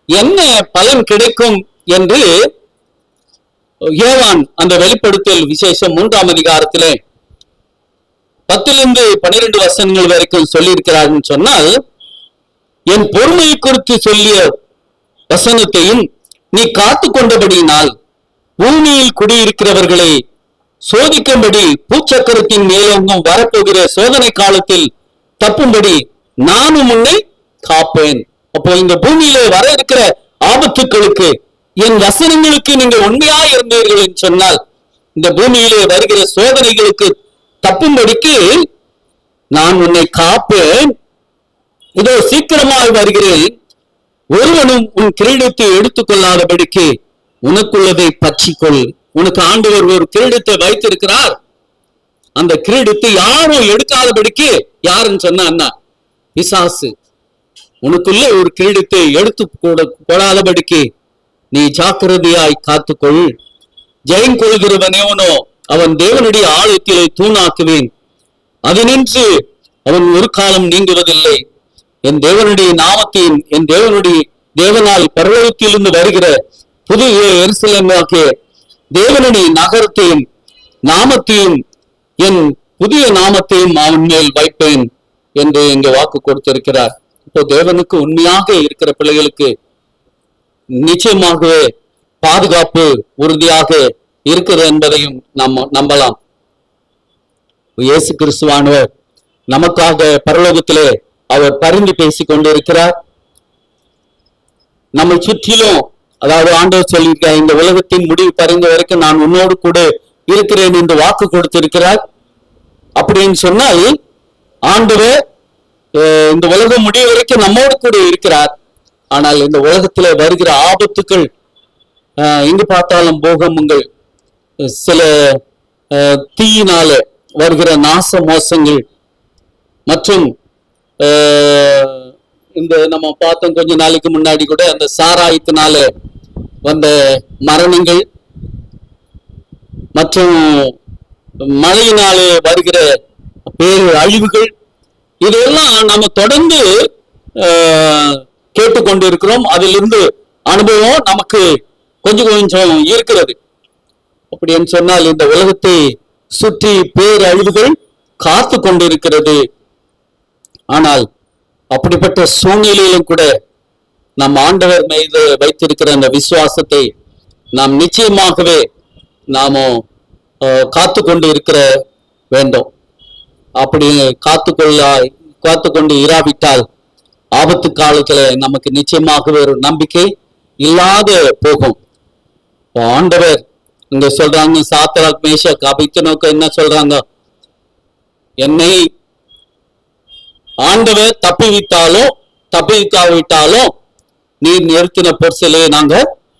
என்ன பலன் கிடைக்கும் என்று யோவான் அந்த வெளிப்படுத்தல் விசேஷம் 3ஆம் அதிகாரத்திலே 10-12 வசனங்கள் வரைக்கும் சொல்லியிருக்கிறார் சொன்னால், என் பொறுமையை குறித்து சொல்லிய வசனத்தையும் நீ காத்து கொண்டபடியினால் பூமியில் குடியிருக்கிறவர்களை சோதிக்கும்படி பூச்சக்கரத்தின் மேலோங்கும் வரப்போகிற சோதனை காலத்தில் தப்பும்படி நானும் உன்னை காப்பேன். அப்போ இந்த பூமியில வர இருக்கிற ஆபத்துக்களுக்கு என் வசனங்களுக்கு நீங்க உண்மையா இருந்தீர்கள் என்று சொன்னால், இந்த பூமியிலே வருகிற சோதனைகளுக்கு தப்பும்படிக்கு நான் உன்னை காப்பேன். இதோ சீக்கிரமாக வருகிறேன். ஒருவனும் உன் கிரீடத்தை எடுத்துக் கொள்ளாதபடிக்கு உனக்குள்ளதை பற்றிக்கொள். உனக்கு ஆண்டவர் ஒரு கிரீடத்தை வைத்திருக்கிறார். அந்த கிரீடத்தை யாரும் எடுக்காதபடிக்கு, யாருன்னு சொன்னா பிசாசு, உனக்குள்ள ஒரு கிரீடத்தை எடுத்து கொள்ளாதபடிக்கு நீ ஜாக்கிரதையாய் காத்துக்கொள். ஜெயம் கொள்கிறவனேவனோ அவன் தேவனுடைய ஆலயத்திலே தூணாக்குவேன், அது நின்று அவன் ஒரு காலம் நீங்குவதில்லை. என் தேவனுடைய நாமத்தையும் என் தேவனால் பரலோகத்திலிருந்து வருகிற புது எருசலேமாகிய தேவனுடைய நகரத்தையும் நாமத்தையும் என் புதிய நாமத்தையும் அவன் மேல் வைப்பேன் என்று இங்க வாக்கு கொடுத்திருக்கிறார். இப்போ தேவனுக்கு உண்மையாக இருக்கிற பிள்ளைகளுக்கு நிச்சயமாகவே பாதுகாப்பு உறுதியாக இருக்கிறது என்பதையும் நம்ம நம்பலாம். இயேசு கிறிஸ்துவானவர் நமக்காக பரலோகத்திலே அவர் பரிந்து பேசிக் கொண்டிருக்கிறார். நம்மை சுற்றிலும், அதாவது ஆண்டவர் சொல்லியிருக்க இந்த உலகத்தின் முடிவு பறிந்த வரைக்கும் நான் உன்னோடு கூட இருக்கிறேன் என்று வாக்கு கொடுத்திருக்கிறார். அப்படின்னு சொன்னால் ஆண்டவர் இந்த உலகம் முடிவு வரைக்கும் நம்மோடு கூட இருக்கிறார். ஆனால் இந்த உலகத்துல வருகிற ஆபத்துக்கள் எங்கு பார்த்தாலும் பூகம்பங்கள், சில தீயினால வருகிற நாச மோசங்கள் மற்றும் இந்த நம்ம பார்த்தோம் கொஞ்ச நாளைக்கு முன்னாடி கூட அந்த சாராயத்தினால வந்த மரணங்கள் மற்றும் மழையினாலே வருகிற பேரு அழிவுகள், இதெல்லாம் நம்ம தொடர்ந்து கேட்டுக்கொண்டு இருக்கிறோம். அதிலிருந்து அனுபவம் நமக்கு கொஞ்சம் கொஞ்சம் இருக்கிறது. அப்படின்னு சொன்னால் இந்த உலகத்தை சுற்றி பேர் அழிவுகள் காத்து கொண்டிருக்கிறது. ஆனால் அப்படிப்பட்ட சூழ்நிலையிலும் கூட நம் ஆண்டவர் மீது வைத்திருக்கிற அந்த விசுவாசத்தை நாம் நிச்சயமாகவே நாம காத்து கொண்டு இருக்கிற வேண்டும். அப்படி காத்து கொண்டு இராவிட்டால் ஆபத்து காலத்துல நமக்கு நிச்சயமாகவே ஒரு நம்பிக்கை இல்லாத போகும். ஆண்டவர் இங்க சொல்றாங்க, சாத்ராக் மேஷாக் அபேத்நேகோ என்ன சொல்றாங்க, என்னை ஆண்டவர் தப்பிவிக்காவிட்டாலும் நீர் நிறுத்தின பொருசிலே நாங்க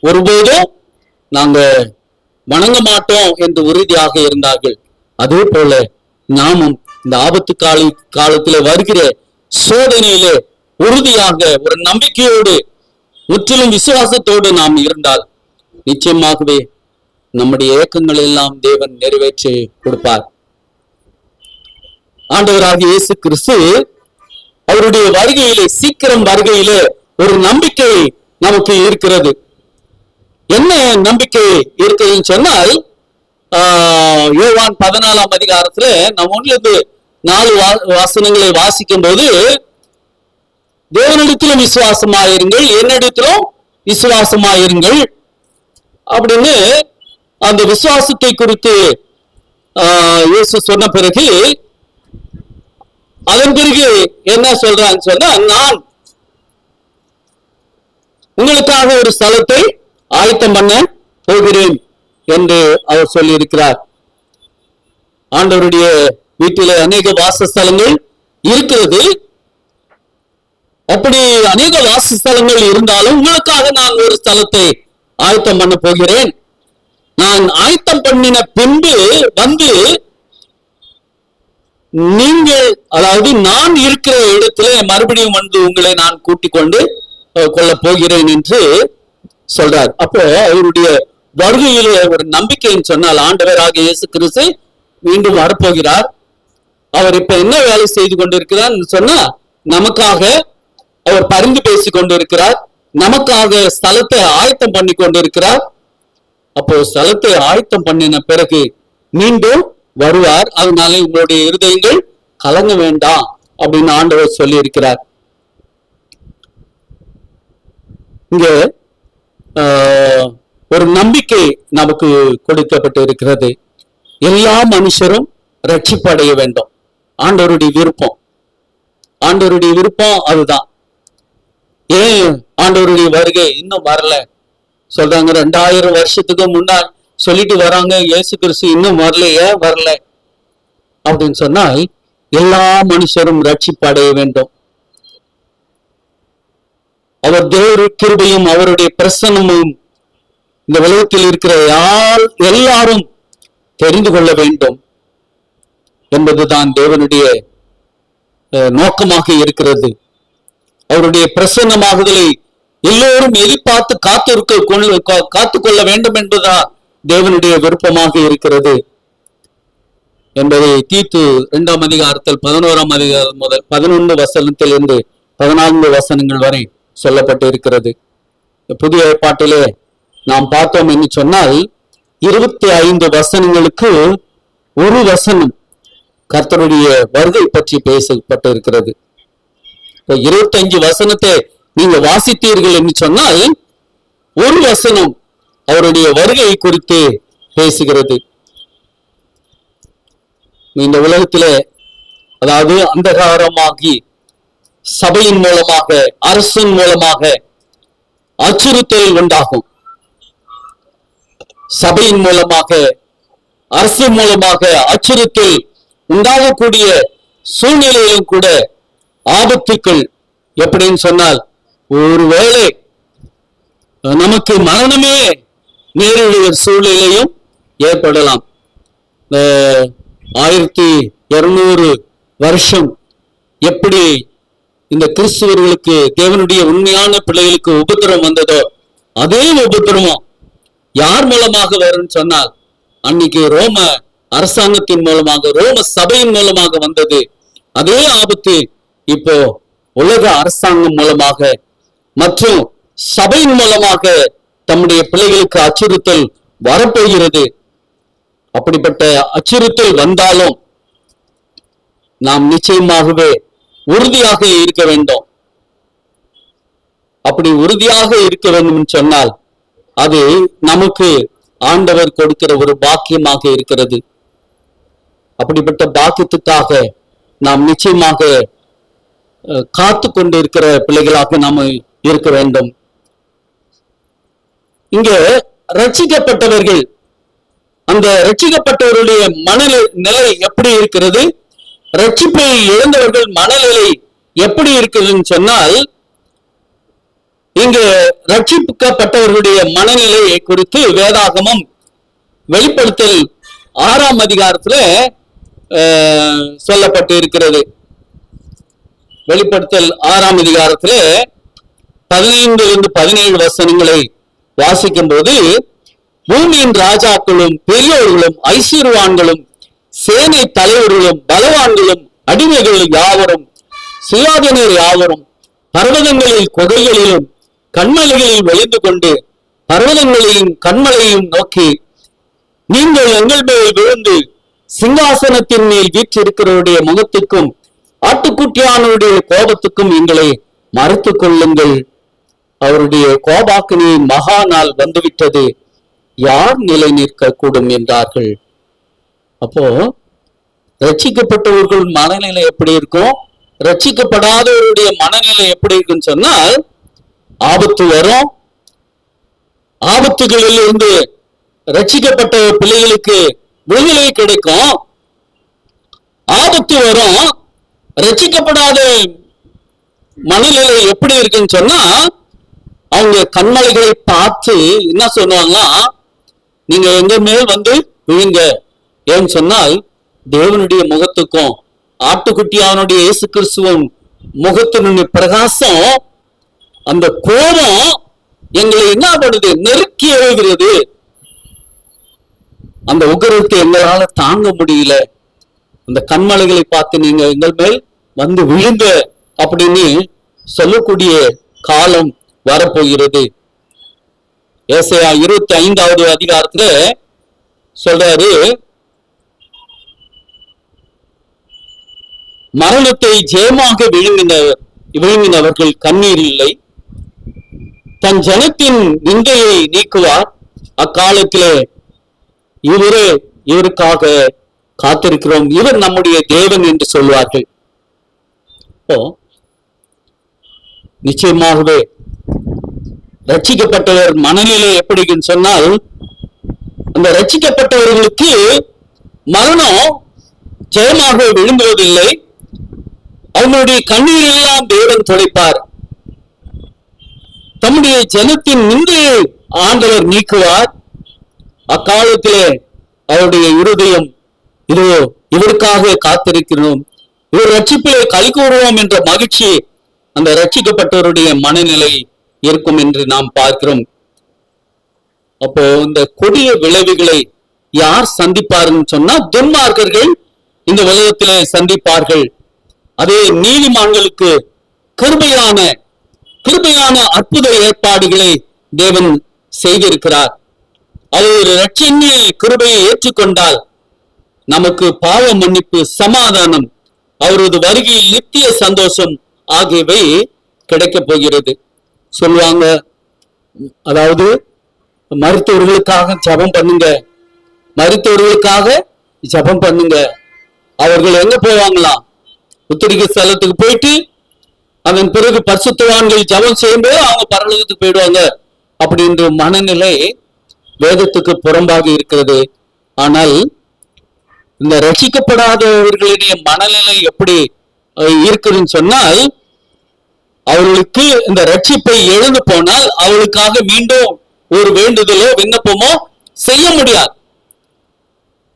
ஒருபோதும் நாங்க வணங்க மாட்டோம் என்று உறுதியாக இருந்தார்கள். அதே போல நாமும் இந்த ஆபத்து காலத்துல வருகிற சோதனையிலே உறுதியாக ஒரு நம்பிக்கையோடு முற்றிலும் விசுவாசத்தோடு நாம் இருந்தால் நிச்சயமாகவே நம்முடைய ஏக்கங்கள் எல்லாம் தேவன் நிறைவேற்றி கொடுப்பார். ஆண்டவராகிய இயேசு கிறிஸ்து அவருடைய வருகையிலே, சீக்கிரம் வருகையிலே ஒரு நம்பிக்கை நமக்கு இருக்கிறது. என்ன நம்பிக்கை இருக்குதுன்னு சொன்னால், யோவான் 14ஆம் அதிகாரத்துல நம்ம 1-4 வசனங்களை வாசிக்கும் போது, தேவனிடத்திலும் விசுவாசமாயிருங்கள், என்னிடத்திலும் விசுவாசமாயிருங்கள் அப்படின்னு அந்த விசுவாசத்தை குறித்து இயேசு சொன்ன பிறகு, அதன் பிறகு என்ன சொல்றான்னு சொன்னா, நான் உங்களுக்காக ஒரு ஸ்தலத்தை ஆயத்தம் பண்ண போகிறேன் என்று அவர் சொல்லி இருக்கிறார். ஆண்டவருடைய வீட்டிலே அநேக வாசஸ்தலங்கள் இருக்கிறது. அப்படி அநேக வாசஸ்தலங்கள் இருந்தாலும் உங்களுக்காக நான் ஒரு ஸ்தலத்தை ஆயத்தம் பண்ண போகிறேன். நான் ஆயத்தம் பண்ணின பின்பு வந்து நீங்கள், அதாவது நான் இருக்கிற இடத்துல மறுபடியும் வந்து உங்களை நான் கூட்டிக் கொள்ள போகிறேன் என்று சொல்றார். அப்போ அவருடைய வருகையிலே ஒரு நம்பிக்கைன்னு சொன்னால், ஆண்டவராகிய இயேசு கிறிஸ்து மீண்டும் வரப்போகிறார். அவர் இப்ப என்ன வேலை செய்து கொண்டிருக்கிறார் சொன்னா, நமக்காக அவர் பரிந்து பேசிக் கொண்டிருக்கிறார், நமக்காக ஸ்தலத்தை ஆயத்தம் பண்ணி கொண்டிருக்கிறார். அப்போ ஸ்தலத்தை ஆயத்தம் பண்ணின பிறகு மீண்டும் வருவார். அதனால உங்களுடைய இருதயங்கள் கலங்க வேண்டாம் அப்படின்னு ஆண்டவர் சொல்லி இருக்கிறார். இங்க ஒரு நம்பிக்கை நமக்கு கொடுக்கப்பட்டு இருக்கிறது. எல்லா மனுஷரும் ரட்சிப்படைய வேண்டும். ஆண்டவருடைய விருப்பம் அதுதான். ஏன் ஆண்டவருடைய வருகை இன்னும் வரல சொல்றாங்க? 2000 வருஷத்துக்கு முன்னால் சொல்லிட்டு வராங்க, இயேசு கிறிஸ்து இன்னும் வரல. ஏன் வரல அப்படின்னு சொன்னால், எல்லா மனுஷரும் ரட்சிப்படைய வேண்டும். அவர் தேவ கிருபையும் அவருடைய பிரசன்னமும் இந்த உலகத்தில் இருக்கிற எல்லாரும் தெரிந்து கொள்ள வேண்டும் என்பதுதான் தேவனுடைய நோக்கமாக இருக்கிறது. அவருடைய பிரசன்னமாகுதலை எல்லோரும் எதிர்பார்த்து காத்துக்கொள்ள வேண்டும் என்பதுதான் தேவனுடைய விருப்பமாக இருக்கிறது என்பதை தீத்து 2ஆம் அதிகாரத்தில் 11ஆம் அதிகாரம் முதல் 11 வசனத்திலிருந்து 14 வசனங்கள் வரை சொல்லப்பட்டு இருக்கிறது. புதிய ஏற்பாட்டிலே நாம் பார்த்தோம் என்று சொன்னால் 25 வசனங்களுக்கு ஒரு வசனம் கர்த்தருடைய வருகை பற்றி பேசப்பட்டு இருக்கிறது. 25 வசனத்தை நீங்க வாசித்தீர்கள் என்று சொன்னால் ஒரு வசனம் அவருடைய வருகை குறித்து பேசுகிறது. இந்த உலகத்திலே, அதாவது அந்தகாரமாகி சபையின் மூலமாக, அரசின் மூலமாக அச்சுறுத்தல் உண்டாகும். சபையின் மூலமாக, அரசு மூலமாக அச்சுறுத்தல் உண்டாகக்கூடிய சூழ்நிலையிலும் கூட ஆபத்துக்கள் எப்படின்னு சொன்னால், ஒருவேளை நமக்கு மரணமே நேரிடுகிற சூழ்நிலையும் ஏற்படலாம். 1200 வருஷம் எப்படி இந்த கிறிஸ்துவர்களுக்கு, தேவனுடைய உண்மையான பிள்ளைகளுக்கு உபத்திரம் வந்ததோ அதே உபத்திரமும் யார் மூலமாக வரும்னு சொன்னால் அன்னைக்கு ரோம அரசாங்கத்தின் மூலமாக, ரோம சபையின் மூலமாக வந்தது. அதே ஆபத்து இப்போ உலக அரசாங்கம் மூலமாக மற்றும் சபையின் மூலமாக தம்முடைய பிள்ளைகளுக்கு அச்சுறுத்தல் வரப்போகிறது. அப்படிப்பட்ட அச்சுறுத்தல் வந்தாலும் நாம் நிச்சயமாகவே உறுதியாக இருக்க வேண்டும். அப்படி உறுதியாக இருக்க வேண்டும் சொன்னால் அது நமக்கு ஆண்டவர் கொடுக்கிற ஒரு பாக்கியமாக இருக்கிறது. அப்படிப்பட்ட பாக்கியத்துக்காக நாம் நிச்சயமாக காத்து கொண்டு இருக்கிற பிள்ளைகளாக நாம் இருக்க வேண்டும். இங்க ரட்சிக்கப்பட்டவர்கள், அந்த ரட்சிக்கப்பட்டவருடைய மனநிலை எப்படி இருக்கிறது, ரட்சிப்பை இழந்தவர்கள் மனநிலை எப்படி இருக்குதுன்னு சொன்னால், இங்கு ரட்சிக்கப்பட்டவர்களுடைய மனநிலையை குறித்து வேதாகமம் வெளிப்படுத்தல் 6ஆம் அதிகாரத்துல சொல்லப்பட்டு இருக்கிறது. வெளிப்படுத்தல் 6ஆம் அதிகாரத்துல 15-17 வசனங்களை வாசிக்கும் போது, பூமியின் ராஜாக்களும் பெரியோர்களும் ஐஸ்வர்யவான்களும் சேனை தலைவர்களும் பலவான்களும் அடிமைகள் யாவரும் சுயாதீனர் யாவரும் பர்வதங்களில் குகைகளிலும் கண்மலைகளில் ஒளிந்து கொண்டு பர்வதங்களையும் கண்மலையும் நோக்கி, நீங்கள் எங்கள் மேல் விழுந்து சிங்காசனத்தின் மேல் வீற்றிருக்கிறவருடைய முகத்துக்கும் ஆட்டுக்குட்டியானுடைய கோபத்துக்கும் எங்களை மறைத்துக் கொள்ளுங்கள். அவருடைய கோபாக்கினியின் மகா நாள் வந்துவிட்டது, யார் நிலை நிற்க கூடும் என்றார்கள். அப்போ ரட்சிக்கப்பட்டவர்கள் மனநிலை எப்படி இருக்கும், ரட்சிக்கப்படாதவருடைய மனநிலை எப்படி இருக்குன்னு சொன்னால், ஆபத்து வரும். ஆபத்துகளில் இருந்து ரட்சிக்கப்பட்ட பிள்ளைகளுக்கு விடுதலை கிடைக்கும். ஆபத்து வரும். ரட்சிக்கப்படாத மனநிலை எப்படி இருக்குன்னு சொன்னா, அவங்க கண்மலைகளை பார்த்து என்ன சொல்லுவாங்கன்னா, நீங்க எங்க மேல் வந்து விழுங்க. ஏன்னு சொன்னால் தேவனுடைய முகத்துக்கும் ஆட்டுக்குட்டியானுடைய இயேசு கிறிஸ்துவும் முகத்தினுடைய பிரகாசம், அந்த கோபம் எங்களை என்ன பண்ணுது, நெருக்கி எழுகிறது. அந்த உகரத்தை எங்களால தாங்க முடியல. அந்த கண்மலைகளை பார்த்து நீங்க எங்கள் மேல் வந்து விழுங்க அப்படின்னு சொல்லக்கூடிய காலம் வரப்போகிறது. ஏசாயா 25வது அதிகாரத்துல சொல்றாரு, மரணத்தை ஜெயமாக விழுங்கினவர்கள் கண்ணீர் இல்லை, தன் ஜனத்தின் நிந்தையை நீக்குவார். அக்காலத்திலே இவருக்காக காத்திருக்கிறோம், இவர் நம்முடைய தேவன் என்று சொல்வார்கள். நிச்சயமாகவே ரட்சிக்கப்பட்டவர் மனநிலை எப்படின்னு சொன்னால், அந்த ரட்சிக்கப்பட்டவர்களுக்கு மரணம் ஜெயமாக விழுங்குவதில்லை. அவங்களுடைய கண்ணீர் எல்லாம் தேவன் துடைப்பார். தம்முடைய ஜனத்தின் நிந்தையை ஆண்டவர் நீக்குவார். அக்காலத்திலே அவருடைய இருதயம், இதோ இவருக்காக காத்திருக்கிறோம், இவர் ரட்சிப்பிலே களி கூறுவோம் என்ற மகிழ்ச்சி அந்த ரட்சிக்கப்பட்டவருடைய மனநிலை இருக்கும் என்று நாம் பார்க்கிறோம். அப்போ இந்த கொடிய விளைவுகளை யார் சந்திப்பாருன்னு சொன்னா, துன்மார்க்கர்கள் இந்த உலகத்திலே சந்திப்பார்கள். அதே நீதிமான்களுக்கு கிருபையான அற்புத ஏற்பாடுகளை தேவன் செய்திருக்கிறார். அது ஒரு ரட்சணிய கிருபையை ஏற்றுக்கொண்டால் நமக்கு பாவ மன்னிப்பு, சமாதானம், அவரது வருகையில் நித்திய சந்தோஷம் ஆகியவை கிடைக்க போகிறது சொல்லுவாங்க. அதாவது மருத்துவர்களுக்காக ஜெபம் பண்ணுங்க, மருத்துவர்களுக்காக ஜெபம் பண்ணுங்க. அவர்கள் எங்க போவாங்களாம், உத்திரிகை ஸ்தலத்துக்கு போயிட்டு அதன் பிறகு பரிசுத்தவான்கள் ஜெபம் செய்யும்போது அவங்க பரலோகத்துக்கு போயிடுவாங்க அப்படின்ற மனநிலை வேதத்துக்கு புறம்பாக இருக்கிறது. ஆனால் இந்த ரட்சிக்கப்படாதவர்களுடைய மனநிலை எப்படி இருக்குதுன்னு சொன்னால், அவர்களுக்கு இந்த ரட்சிப்பை எழுந்து போனால் அவளுக்காக மீண்டும் ஒரு வேண்டுதலோ விண்ணப்பமோ செய்ய முடியாது.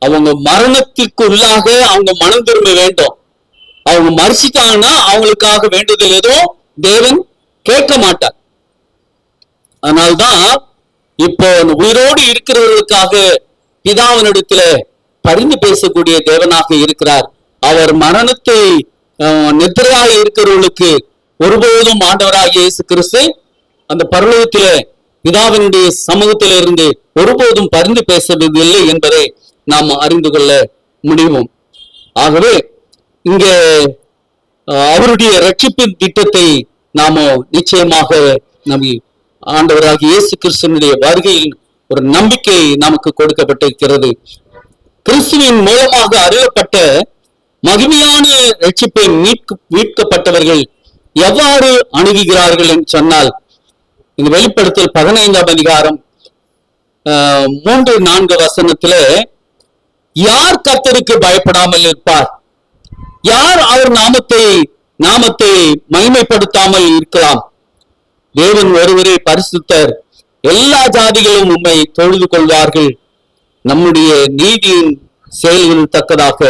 அவங்க மரணத்திற்கு உள்ளாக அவங்க மனம் திரும்ப வேண்டும். அவங்க மறிச்சிட்டாங்கன்னா அவங்களுக்காக வேண்டுதல் எதுவும் தேவன் கேட்க மாட்டார். அதனால்தான் இப்போ உயிரோடு இருக்கிறவர்களுக்காக பிதாவினிடத்துல பரிந்து பேசக்கூடிய தேவனாக இருக்கிறார். அவர் மரணத்தை நித்திரையாக இருக்கிறவர்களுக்கு ஒருபோதும் ஆண்டவராகிய இயேசு கிறிஸ்து அந்த பரலோகத்தில பிதாவினுடைய சமூகத்தில இருந்து ஒருபோதும் பரிந்து பேசுவதில்லை என்பதை நாம் அறிந்து கொள்ள முடியும். ஆகவே இங்கே அவருடைய ரட்சிப்பின் திட்டத்தை நாம நிச்சயமாக நம்பி ஆண்டவராகிய இயேசு கிறிஸ்துவனுடைய வருகையில் ஒரு நம்பிக்கை நமக்கு கொடுக்கப்பட்டிருக்கிறது. கிறிஸ்துவின் மூலமாக அருளப்பட்ட மகிமையான ரட்சிப்பை மீட்கப்பட்டவர்கள் எவ்வாறு அணுகுகிறார்கள் என்று சொன்னால், இந்த வெளிப்படுத்தல் 15ஆம் அதிகாரம் 3-4 வசனத்துல, யார் கர்த்தருக்கு பயப்படாமல் இருப்பார்? யார் அவர் நாமத்தை மகிமைப்படுத்தாமல் இருக்கலாம்? தேவன் ஒருவரே பரிசுத்தர், எல்லா ஜாதிகளும் உம்மை தொழுது கொள்வார்கள், நம்முடைய நீதியின் செயல்கள் தக்கதாக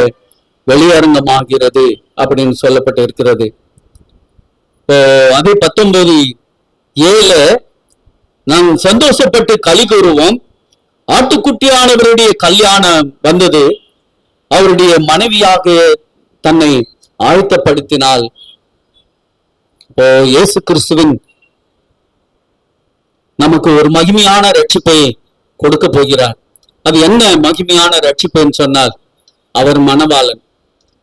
வெளியரங்கமாகிறது அப்படின்னு சொல்லப்பட்டு இருக்கிறது. இப்போ அதே 19:7 நாம் சந்தோஷப்பட்டு களி கூறுவோம், ஆட்டுக்குட்டியானவருடைய கல்யாணம் வந்தது, அவருடைய மனைவியாக தன்னை ஆயத்தப்படுத்தினாள். இப்போ இயேசு கிறிஸ்துவின் நமக்கு ஒரு மகிமையான ரட்சிப்பை கொடுக்க போகிறார். அது என்ன மகிமையான ரட்சிப்புன்னு சொன்னால், அவர் மணவாளன்.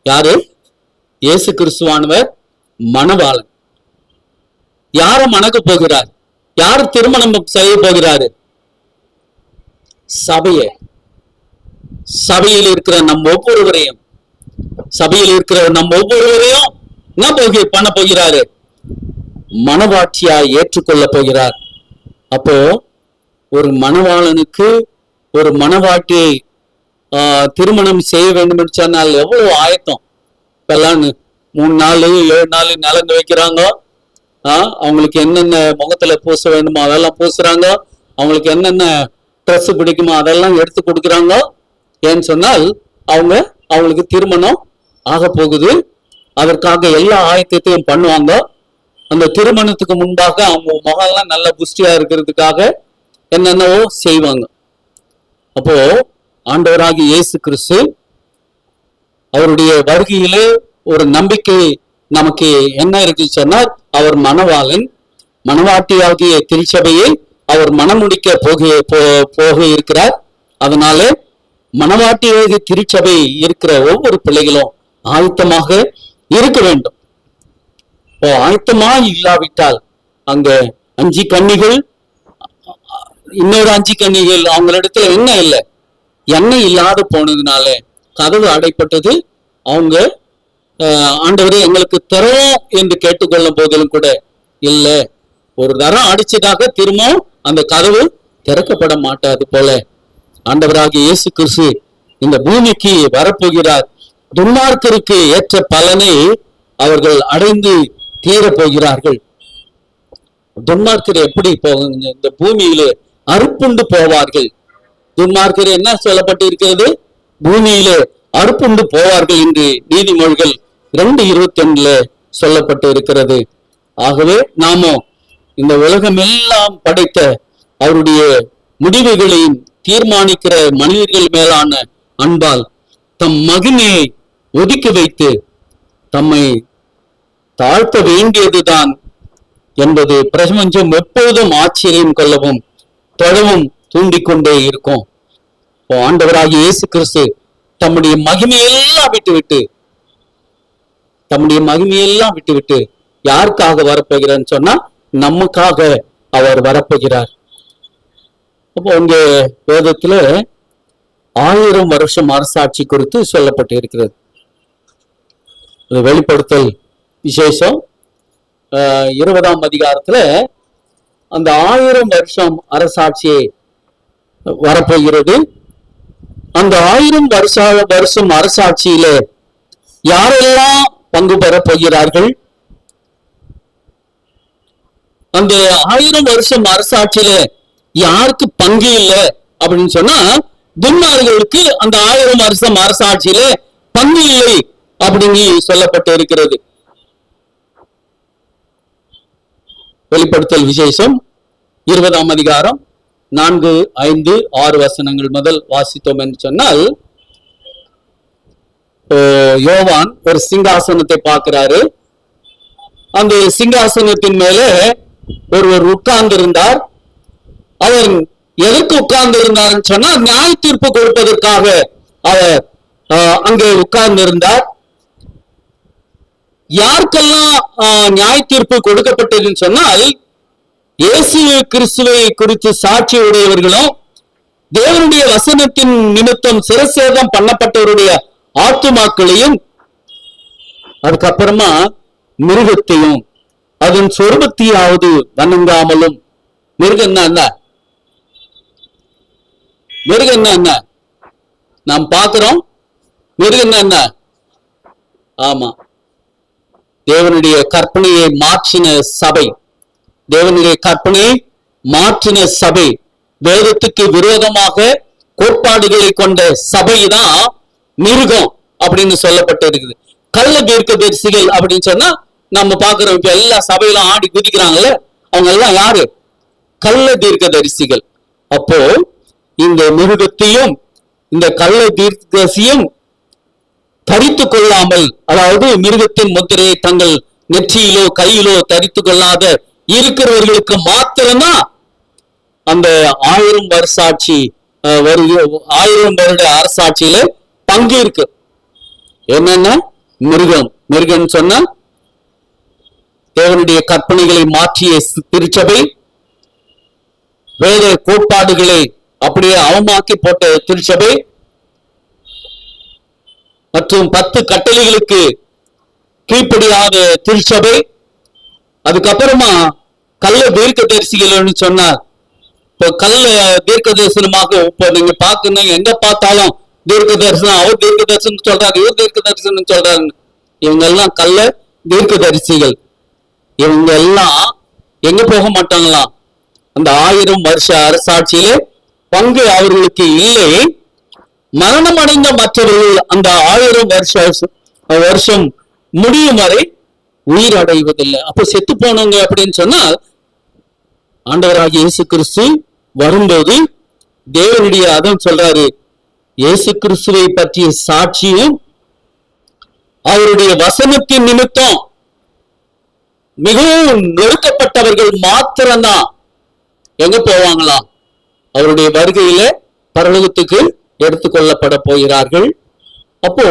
யாரு? இயேசு கிறிஸ்துவானவர் மணவாளன். யார மணக்க போகிறார்? யார் திருமணம் செய்ய போகிறாரு? சபையில் இருக்கிற நம் ஒவ்வொருவரையும் என்ன பண்ண போகிறாரு? மணவாட்சியா ஏற்றுக்கொள்ள போகிறார். அப்போ ஒரு மணவாளனுக்கு ஒரு மணவாட்டியை திருமணம் செய்ய வேண்டும் என்று சொன்னால் எவ்வளவு ஆயத்தம். இப்பெல்லாம் 3 நாள் 7 நாள் நலங்கு வைக்கிறாங்க. அவங்களுக்கு என்னென்ன முகத்துல பூச வேண்டுமோ அதெல்லாம் பூசுறாங்க. அவங்களுக்கு என்னென்ன ட்ரெஸ் பிடிக்குமோ அதெல்லாம் எடுத்து கொடுக்குறாங்க. ஏன்னு சொன்னால் அவங்களுக்கு திருமணம் ஆக போகுது. அதற்காக எல்லா ஆயத்தத்தையும் பண்ணுவாங்க. அந்த திருமணத்துக்கு முன்பாக அவங்க முகம்லாம் நல்ல புஷ்டியா இருக்கிறதுக்காக என்னென்னவோ செய்வாங்க. அப்போ ஆண்டவராகிய இயேசு கிறிஸ்து அவருடைய வருகையிலே ஒரு நம்பிக்கை நமக்கு என்ன இருக்கு சொன்னால், அவர் மணவாளன், மணவாட்டியாகிய திருச்சபையை அவர் மணமுடிக்க போக இருக்கிறார். அதனால மணவாட்டியாகிய திருச்சபை இருக்கிற ஒவ்வொரு பிள்ளைகளும் ஆயத்தமாக இருக்க வேண்டும். ஆயத்தமா இல்லாவிட்டால் அங்க 5 கன்னிகள், இன்னொரு 5 கன்னிகள் அவங்களிடத்துல என்ன இல்லை, எண்ணெய் இல்லாத போனதுனால கதவு அடைப்பட்டது. அவங்க ஆண்டவரே எங்களுக்கு தரோம் என்று கேட்டுக்கொள்ளும் போதிலும் கூட இல்ல, ஒரு தரம் அடிச்சதாக திரும்பவும் அந்த கதவு திறக்கப்பட மாட்டாது போல ஆண்டவராகிய இயேசு கிறிஸ்து இந்த பூமிக்கு வரப்போகிறார். துன்மார்க்கருக்கு ஏற்ற பலனை அவர்கள் அடைந்து தீர போகிறார்கள். துன்மார்க்கர் எப்படி போவாங்க? இந்த பூமியிலே அறுப்புண்டு போவார்கள். துன்மார்க்கர் என்ன சொல்லப்பட்டு இருக்கிறது? பூமியிலே அறுப்புண்டு போவார்கள் என்று நீதிமொழிகள் 2:21 சொல்லப்பட்டு இருக்கிறது. ஆகவே நாமோ இந்த உலகம் எல்லாம் படைத்த அவருடைய முடிவுகளையும் தீர்மானிக்கிற மனிதர்கள் மேலான அன்பால் தம் மகிமையை ஒதுக்கி வைத்து தம்மை தாழ்த்த வேண்டியதுதான் என்பது பிரபஞ்சம் எப்போதும் ஆச்சரியம் கொள்ளவும் தொடவும் தூண்டிக்கொண்டே இருக்கும். ஆண்டவராகிய இயேசு கிறிஸ்து தம்முடைய மகிமையெல்லாம் விட்டுவிட்டு யாருக்காக வரப்போகிறான்னு சொன்னா நமக்காக அவர் வரப்போகிறார். அப்போ உங்க வேதத்துல 1000 வருஷம் அரசாட்சி குறித்து சொல்லப்பட்டு இருக்கிறது. வெளிப்படுத்தல் விசேஷம் 20ஆம் அதிகாரத்துல அந்த 1000 வருஷம் அரசாட்சியை வரப்போகிறது. அந்த 1000 வருஷம் அரசாட்சியில யாரெல்லாம் பங்கு பெற போகிறார்கள்? அந்த 1000 வருஷம் அரசாட்சியில யாருக்கு பங்கு இல்லை அப்படின்னு சொன்னா துன்மார்களுக்கு அந்த 1000 வருஷம் அரசாட்சியில பங்கு இல்லை அப்படின்னு சொல்லப்பட்டு இருக்கிறது. வெளிப்படுத்தல் விசேஷம் 20ஆம் அதிகாரம் 4, 5, 6 வசனங்கள் முதல் வாசித்தோம் என்று சொன்னால், யோவான் ஒரு சிங்காசனத்தை பார்க்கிறாரு. அந்த சிங்காசனத்தின் மேலே ஒருவர் உட்கார்ந்து இருந்தார். அவர் எதற்கு உட்கார்ந்து இருந்தார்னு சொன்னா, நியாய தீர்ப்பு கொடுப்பதற்காக அவர் அங்கே உட்கார்ந்து இருந்தார். யாருக்கெல்லாம் நியாய தீர்ப்பு கொடுக்கப்பட்டதுன்னு சொன்னால், இயேசு கிறிஸ்துவை குறித்து சாட்சி உடையவர்களும், தேவனுடைய வசனத்தின் நிமித்தம் சிரசேதம் பண்ணப்பட்டவருடைய ஆத்துமாக்களையும், அதுக்கப்புறமா மிருகத்தையும் அதன் சொருபத்தையாவது வணங்காமலும். மிருகம் என்ன? மிருகம் என்ன? நாம் பார்க்கிறோம். மிருகம் என்ன? ஆமா, தேவனுடைய கற்பனையை மாற்றின சபை. தேவனுடைய கற்பனையை மாற்றின சபை, வேதத்துக்கு விரோதமாக கோட்பாடுகளை கொண்ட சபை தான் மிருகம் அப்படின்னு சொல்லப்பட்டு இருக்குது. கள்ள தீர்க்கதரிசிகள் அப்படின்னு சொன்னா நம்ம பாக்குறோம். இப்ப எல்லா சபையிலும் ஆடி குதிக்கிறாங்கல்ல, அவங்க எல்லாம் யாரு? கள்ள தீர்க்கதரிசிகள். அப்போ இந்த மிருகத்தையும் இந்த கள்ள தீர்க்கதரிசியும் தரித்து கொள்ளாமல், அதாவது மிருகத்தின் முத்திரையை தங்கள் நெற்றியிலோ கையிலோ தரித்து கொள்ளாத இருக்கிறவர்களுக்கு மாத்திரம்தான் அந்த 1000 வருஷாட்சி 1000 வருட அரசாட்சியில பங்கு இருக்கு. என்னென்ன? மிருகம் சொன்னா தேவனுடைய கற்பனைகளை மாற்றிய திருச்சபை, வேத கோட்பாடுகளை அப்படியே அவமாக்கி போட்ட திருச்சபை, மற்றும் 10 கட்டளைகளுக்கு கீழ்ப்படியாத திருச்சபை. அதுக்கப்புறமா கள்ள தீர்க்க தரிசிகள் சொன்னார். இப்போ கள்ள தீர்க்க தரிசனமாக இப்போ நீங்க பாக்கணும், எங்க பார்த்தாலும் தீர்க்க தரிசனம், அவர் தீர்க்க தரிசனம் சொல்றாரு, இவர் தீர்க்க தரிசனம் சொல்றாரு. இவங்க எல்லாம் கள்ள தீர்க்க தரிசிகள். இவங்க எல்லாம் எங்க போக மாட்டாங்களாம்? அந்த 1000 வருஷ அரசாட்சியில பங்கு அவர்களுக்கு இல்லை. மரணம் அடைந்த மற்றவர்கள் அந்த 1000 வருஷம் முடியும் வரை உயிர் அடைவதில்லை. அப்ப செத்து போனவங்க அப்படின்னு சொன்னால், ஆண்டவராகிய இயேசு கிறிஸ்து வரும்போது தேவனுடைய அதான் சொல்றாரு, இயேசு கிறிஸ்துவை பற்றிய சாட்சியும் அவருடைய வசனத்தின் நிமித்தம் மிகவும் நொறுக்கப்பட்டவர்கள் மாத்திரம்தான் எங்க போவாங்களாம்? அவருடைய வருகையில பரலோகத்துக்கு எடுத்துக்கொள்ளப்பட போகிறார்கள். அப்போ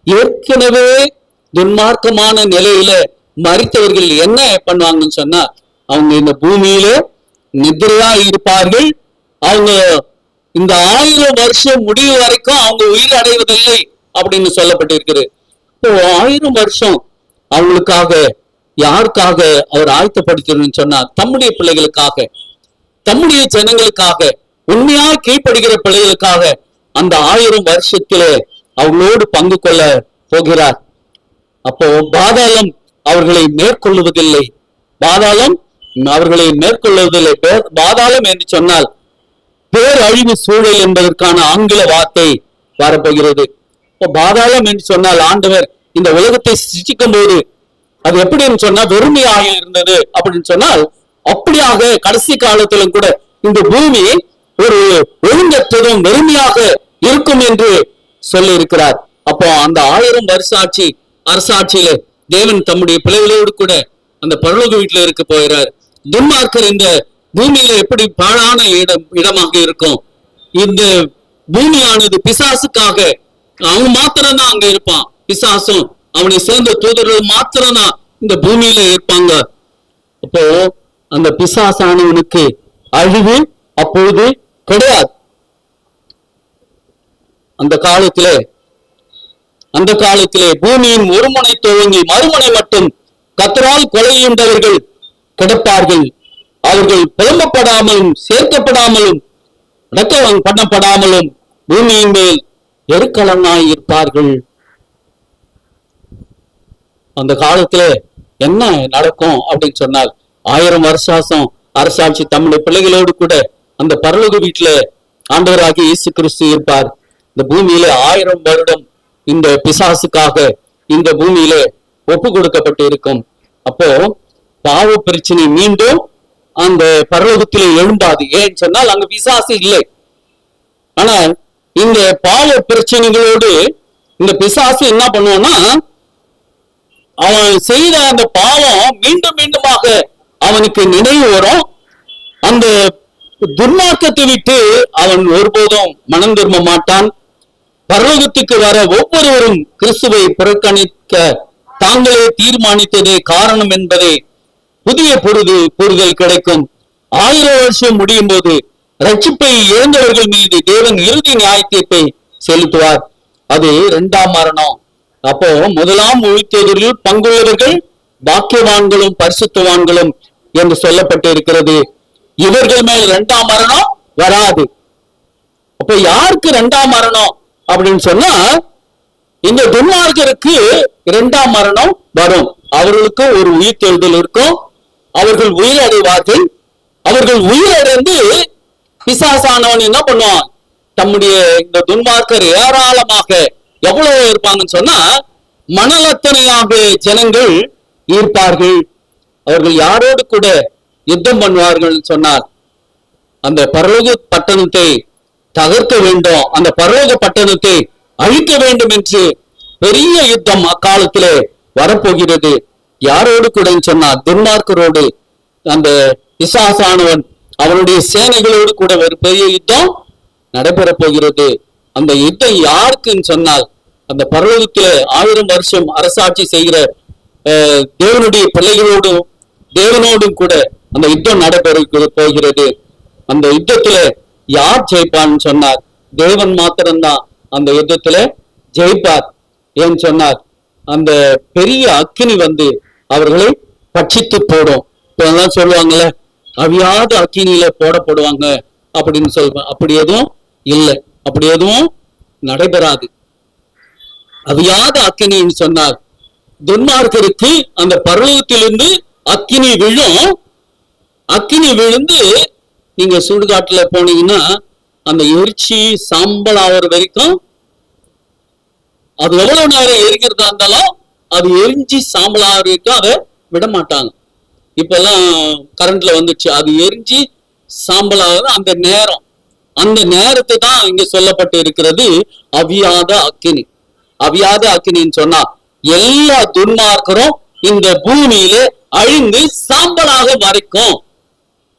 ஏற்கனவே துன்மார்க்கமான நிலையில மரித்தவர்கள் என்ன பண்ணுவாங்கன்னு சொன்னா, அவங்க இந்த பூமியில நிதிரையா இருப்பார்கள். அவங்க இந்த 1000 வருஷம் முடிவு வரைக்கும் அவங்க உயிர் அடைவதில்லை அப்படின்னு சொல்லப்பட்டிருக்கிறது. இப்போ 1000 வருஷம் அவங்களுக்காக யாருக்காக அவர் ஆயத்தப்படுத்தணும்னு சொன்னா, தம்முடைய பிள்ளைகளுக்காக, தம்முடைய ஜனங்களுக்காக, உண்மையா கீழ்ப்படுகிற பிள்ளைகளுக்காக அந்த 1000 வருஷத்திலே அவங்களோடு பங்கு கொள்ள போகிறார். அப்போ பாதாளம் அவர்களை மேற்கொள்ளுவதில்லை. பாதாளம் அவர்களை மேற்கொள்வதில்லை. பாதாளம் என்று சொன்னால் பேரழிவு சூழல் என்பதற்கான ஆங்கில வார்த்தை வரப்போகிறது. இப்போ பாதாளம் என்று சொன்னால், ஆண்டவர் இந்த உலகத்தை சிருஷ்டிக்கும் போது அது எப்படின்னு சொன்னா வெறுமையாக இருந்தது அப்படின்னு சொன்னால், அப்படியாக கடைசி காலத்திலும் கூட இந்த பூமி ஒரு ஒழுங்கற்றதும் வெறுமையாக இருக்கும் என்று சொல்லி இருக்கிறார். அப்போ அந்த 1000 வருஷாட்சி அரசாட்சியில தேவன் தம்முடைய பிள்ளைகளோடு கூட அந்த பரலோக வீட்டுல இருக்க போகிறார். துன்மார்க்கர் இந்த பூமியில எப்படி பாழான இடமாக இருக்கும். இந்த பூமியானது பிசாசுக்காக, அவன் மாத்திரம்தான் அங்க இருப்பான். பிசாசும் அவனை சேர்ந்த தூதர்கள் மாத்திரம்தான் இந்த பூமியில இருப்பாங்க. அப்போ அந்த பிசாசானவனுக்கு அழிவு அப்போது கிடையாது. அந்த காலத்திலே பூமியின் ஒரு முனை துவங்கி மறுமுனை மட்டும் கர்த்தரால் கொலையுண்டவர்கள் கிடப்பார்கள். அவர்கள் புலம்பப்படாமலும் சேர்க்கப்படாமலும் அடக்கம் பண்ணப்படாமலும் பூமியின் மேல் எருக்களமாய் இருப்பார்கள். அந்த காலத்துல என்ன நடக்கும் அப்படின்னு சொன்னால், 1000 வருஷம் அரசாட்சி தம்முடைய பிள்ளைகளோடு கூட அந்த பரலோக வீட்டுல ஆண்டவராகிய இயேசு கிறிஸ்து இருப்பார். இந்த பூமியிலே 1000 வருடம் இந்த பிசாசுக்காக இந்த பூமியிலே ஒப்பு கொடுக்கப்பட்டு இருக்கும். அப்போ பாவ பிரச்சனை மீண்டும் அந்த பரலோகத்திலே எழும்பாது. ஏன்னு சொன்னால் அங்க பிசாசு இல்லை. ஆனா இந்த பாவ பிரச்சனைகளோடு இந்த பிசாசு என்ன பண்ணுவான்னா, அவன் செய்த அந்த பாவம் மீண்டும் மீண்டுமாக அவனுக்கு நினைவு வரும். அந்த துர்மார்க்கத்தை விட்டு அவன் ஒருபோதும் மனம் திரும்ப மாட்டான். பரலோகத்துக்கு வர ஒவ்வொருவரும் கிறிஸ்துவை புறக்கணிக்க தாங்களே தீர்மானித்ததே காரணம் என்பதை புதிய புரிதல் கிடைக்கும். 1000 வருஷம் முடியும் போது ரட்சிப்பை இழந்தவர்கள் மீது தேவன் இறுதி நியாய தீர்ப்பை செலுத்துவார். அது 2ஆம் மரணம். அப்போ முதலாம் உயிர்த்தெழுதலில் பங்குள்ளவர்கள் பாக்கியவான்களும் பரிசுத்தவான்களும் என்று சொல்லப்பட்டு இருக்கிறது. இவர்கள் மேல் 2ஆம் மரணம் வராது. அப்ப யாருக்கு 2ஆம் மரணம் அப்படின்னு சொன்னா, இந்த துன்மார்க்கருக்கு 2ஆம் மரணம் வரும். அவர்களுக்கு ஒரு உயிர்த்தெழுதல் இருக்கும். அவர்கள் உயிரடைவார்கள். அவர்கள் உயிரடைந்து பிசாசானவன் என்ன பண்ணுவான், தம்முடைய இந்த துன்மார்க்கர் ஏராளமாக எவ்வளவு இருப்பாங்கன்னு சொன்னா, மணலத்தனையாக ஜனங்கள் இருப்பார்கள். அவர்கள் யாரோடு கூட யுத்தம் பண்ணுவார்கள் சொன்னார், அந்த பரலோக பட்டணத்தை தகர்க்க வேண்டும், அந்த பரலோக பட்டணத்தை அழிக்க வேண்டும் என்று பெரிய யுத்தம் அக்காலத்திலே வரப்போகிறது. யாரோடு கூட சொன்னார், துன்மார்க்கரோடு, அந்த பிசாசானவன் அவனுடைய சேனைகளோடு கூட ஒரு பெரிய யுத்தம் நடைபெற போகிறது. அந்த யுத்தம் யாருக்குன்னு சொன்னால், அந்த பரலோகத்தில 1000 வருஷம் அரசாட்சி செய்கிற தேவனுடைய பிள்ளைகளோடும் தேவனோடும் கூட அந்த யுத்தம் நடைபெற போகிறது. அந்த யுத்தத்துல யார் ஜெயிப்பான்னு சொன்னார், தேவன் மாத்திரம்தான் அந்த யுத்தத்துல ஜெயிப்பார். ஏன்னு சொன்னார், அந்த பெரிய அக்கினி வந்து அவர்களை பட்சித்து போடும். இப்ப சொல்லுவாங்கல்ல, அவியாத அக்கினியில போடப்படுவாங்க அப்படின்னு சொல்லுவாங்க. அப்படி எதுவும் இல்லை, அப்படி எதுவும் நடைபெறாது. அவியாத அக்கினின்னு சொன்னார், துன்மார்க்கருக்கு அந்த பர்வதத்திலிருந்து அக்கினி விழும். அக்கினி விழுந்து நீங்க சுடுகாட்டுல போனீங்கன்னா அந்த எரிச்சி சாம்பல் ஆகிற வரைக்கும், அது எவ்வளவு நேரம் எரிக்கிறதா இருந்தாலும் அது எரிஞ்சு சாம்பல் ஆகிற வரைக்கும் அதை விட மாட்டாங்க. இப்பெல்லாம் கரண்ட்ல வந்துச்சு, அது எரிஞ்சு சாம்பல் ஆகுது. அந்த நேரத்தை தான் இங்க சொல்லப்பட்டு இருக்கிறது அவியாத அக்கினி. அவியாத அக்கினின்னு சொன்னா எல்லா துன்மார்க்கரும் இந்த பூமியில அழிந்து சாம்பலாக மறைக்கும்.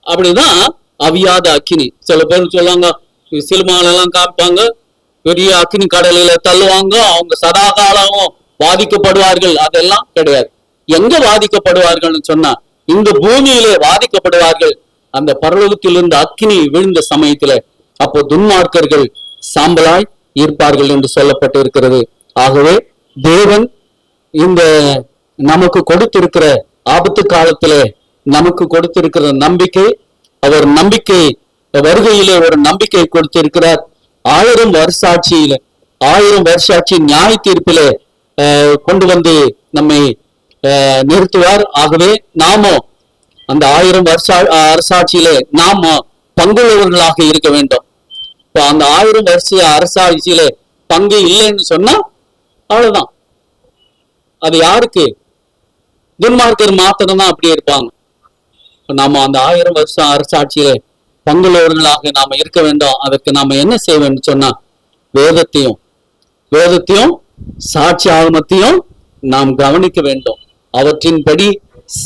அப்படிதான் அவியாத அக்கினி. சில பேர் சொல்லுவாங்க, சினிமாலெல்லாம் காமிப்பாங்க, பெரிய அக்கினி கடலில தள்ளுவாங்க, அவங்க சதா காலமும் பாதிக்கப்படுவார்கள். அதெல்லாம் கிடையாது. எங்க பாதிக்கப்படுவார்கள் சொன்னா, இந்த பூமியிலே பாதிக்கப்படுவார்கள். அந்த பரலோகத்திலிருந்து அக்கினி விழுந்த சமயத்துல அப்போ துன்மார்க்கர்கள் சாம்பலாய் இருப்பார்கள் என்று சொல்லப்பட்டு இருக்கிறது. ஆகவே தேவன் இந்த நமக்கு கொடுத்திருக்கிற ஆபத்து காலத்துல நமக்கு கொடுத்திருக்கிற நம்பிக்கை, அவர் நம்பிக்கை வருகையிலே ஒரு நம்பிக்கை கொடுத்திருக்கிறார். 1000 வருஷாட்சியில 1000 வருஷாட்சி நியாய தீர்ப்பிலே கொண்டு வந்து நம்மை நிறுத்துவார். ஆகவே நாமோ அந்த 1000 வருஷ அரசாட்சியிலே நாம பங்குள்ளவர்களாக இருக்க வேண்டும். இப்போ அந்த 1000 வருஷ அரசாட்சியிலே பங்கு இல்லைன்னு சொன்னா அவ்வளவுதான். அது யாருக்கு? துன்மார்க்கர் மாத்திரம்தான் அப்படியே இருப்பாங்க. நாம அந்த 1000 வருஷம் அரசாட்சியில பங்குள்ளவர்களாக நாம இருக்க வேண்டும். அதற்கு நாம என்ன செய்ய வேண்டும் சொன்னா, வேதத்தையும் சாட்சி ஆகமத்தையும் நாம் கவனிக்க வேண்டும். அவற்றின்படி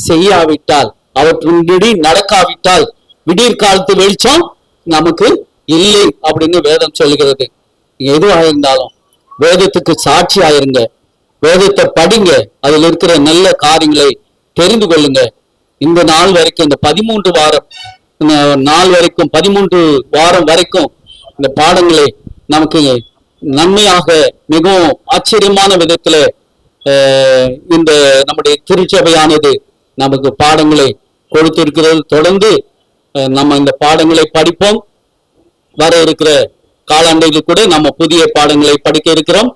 செய்யாவிட்டால், அவற்றின்படி நடக்காவிட்டால் விடியற் காலத்து வெளிச்சம் நமக்கு இல்லை அப்படின்னு வேதம் சொல்லுகிறது. எதுவாக இருந்தாலும் வேதத்துக்கு சாட்சி ஆயிருங்க, வேதத்தை படிங்க, அதில் இருக்கிற நல்ல காரியங்களை தெரிந்து கொள்ளுங்க. இந்த நாள் வரைக்கும், இந்த 13 வாரம் வரைக்கும் இந்த பாடங்களை நமக்கு நன்மையாக மிகவும் ஆச்சரியமான விதத்துல இந்த நம்முடைய திருச்சபையானது நமக்கு பாடங்களை கொடுத்திருக்கிறது. தொடர்ந்து நம்ம இந்த பாடங்களை படிப்போம். வர இருக்கிற காலாண்டில் கூட நம்ம புதிய பாடங்களை படிக்க இருக்கிறோம்.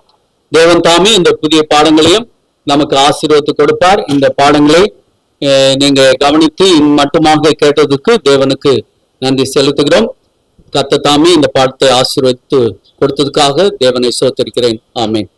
தேவன் தாமே இந்த புதிய பாடங்களையும் நமக்கு ஆசீர்வாதத்தை கொடுப்பார். இந்த பாடங்களை நீங்க கவனித்து மட்டுமாக கேட்டதுக்கு தேவனுக்கு நன்றி செலுத்துகிறோம். கர்த்தர் தாமே இந்த பாடத்தை ஆசீர்வதித்து கொடுத்ததுக்காக தேவனை சோத்தரிக்கிறேன். ஆமென்.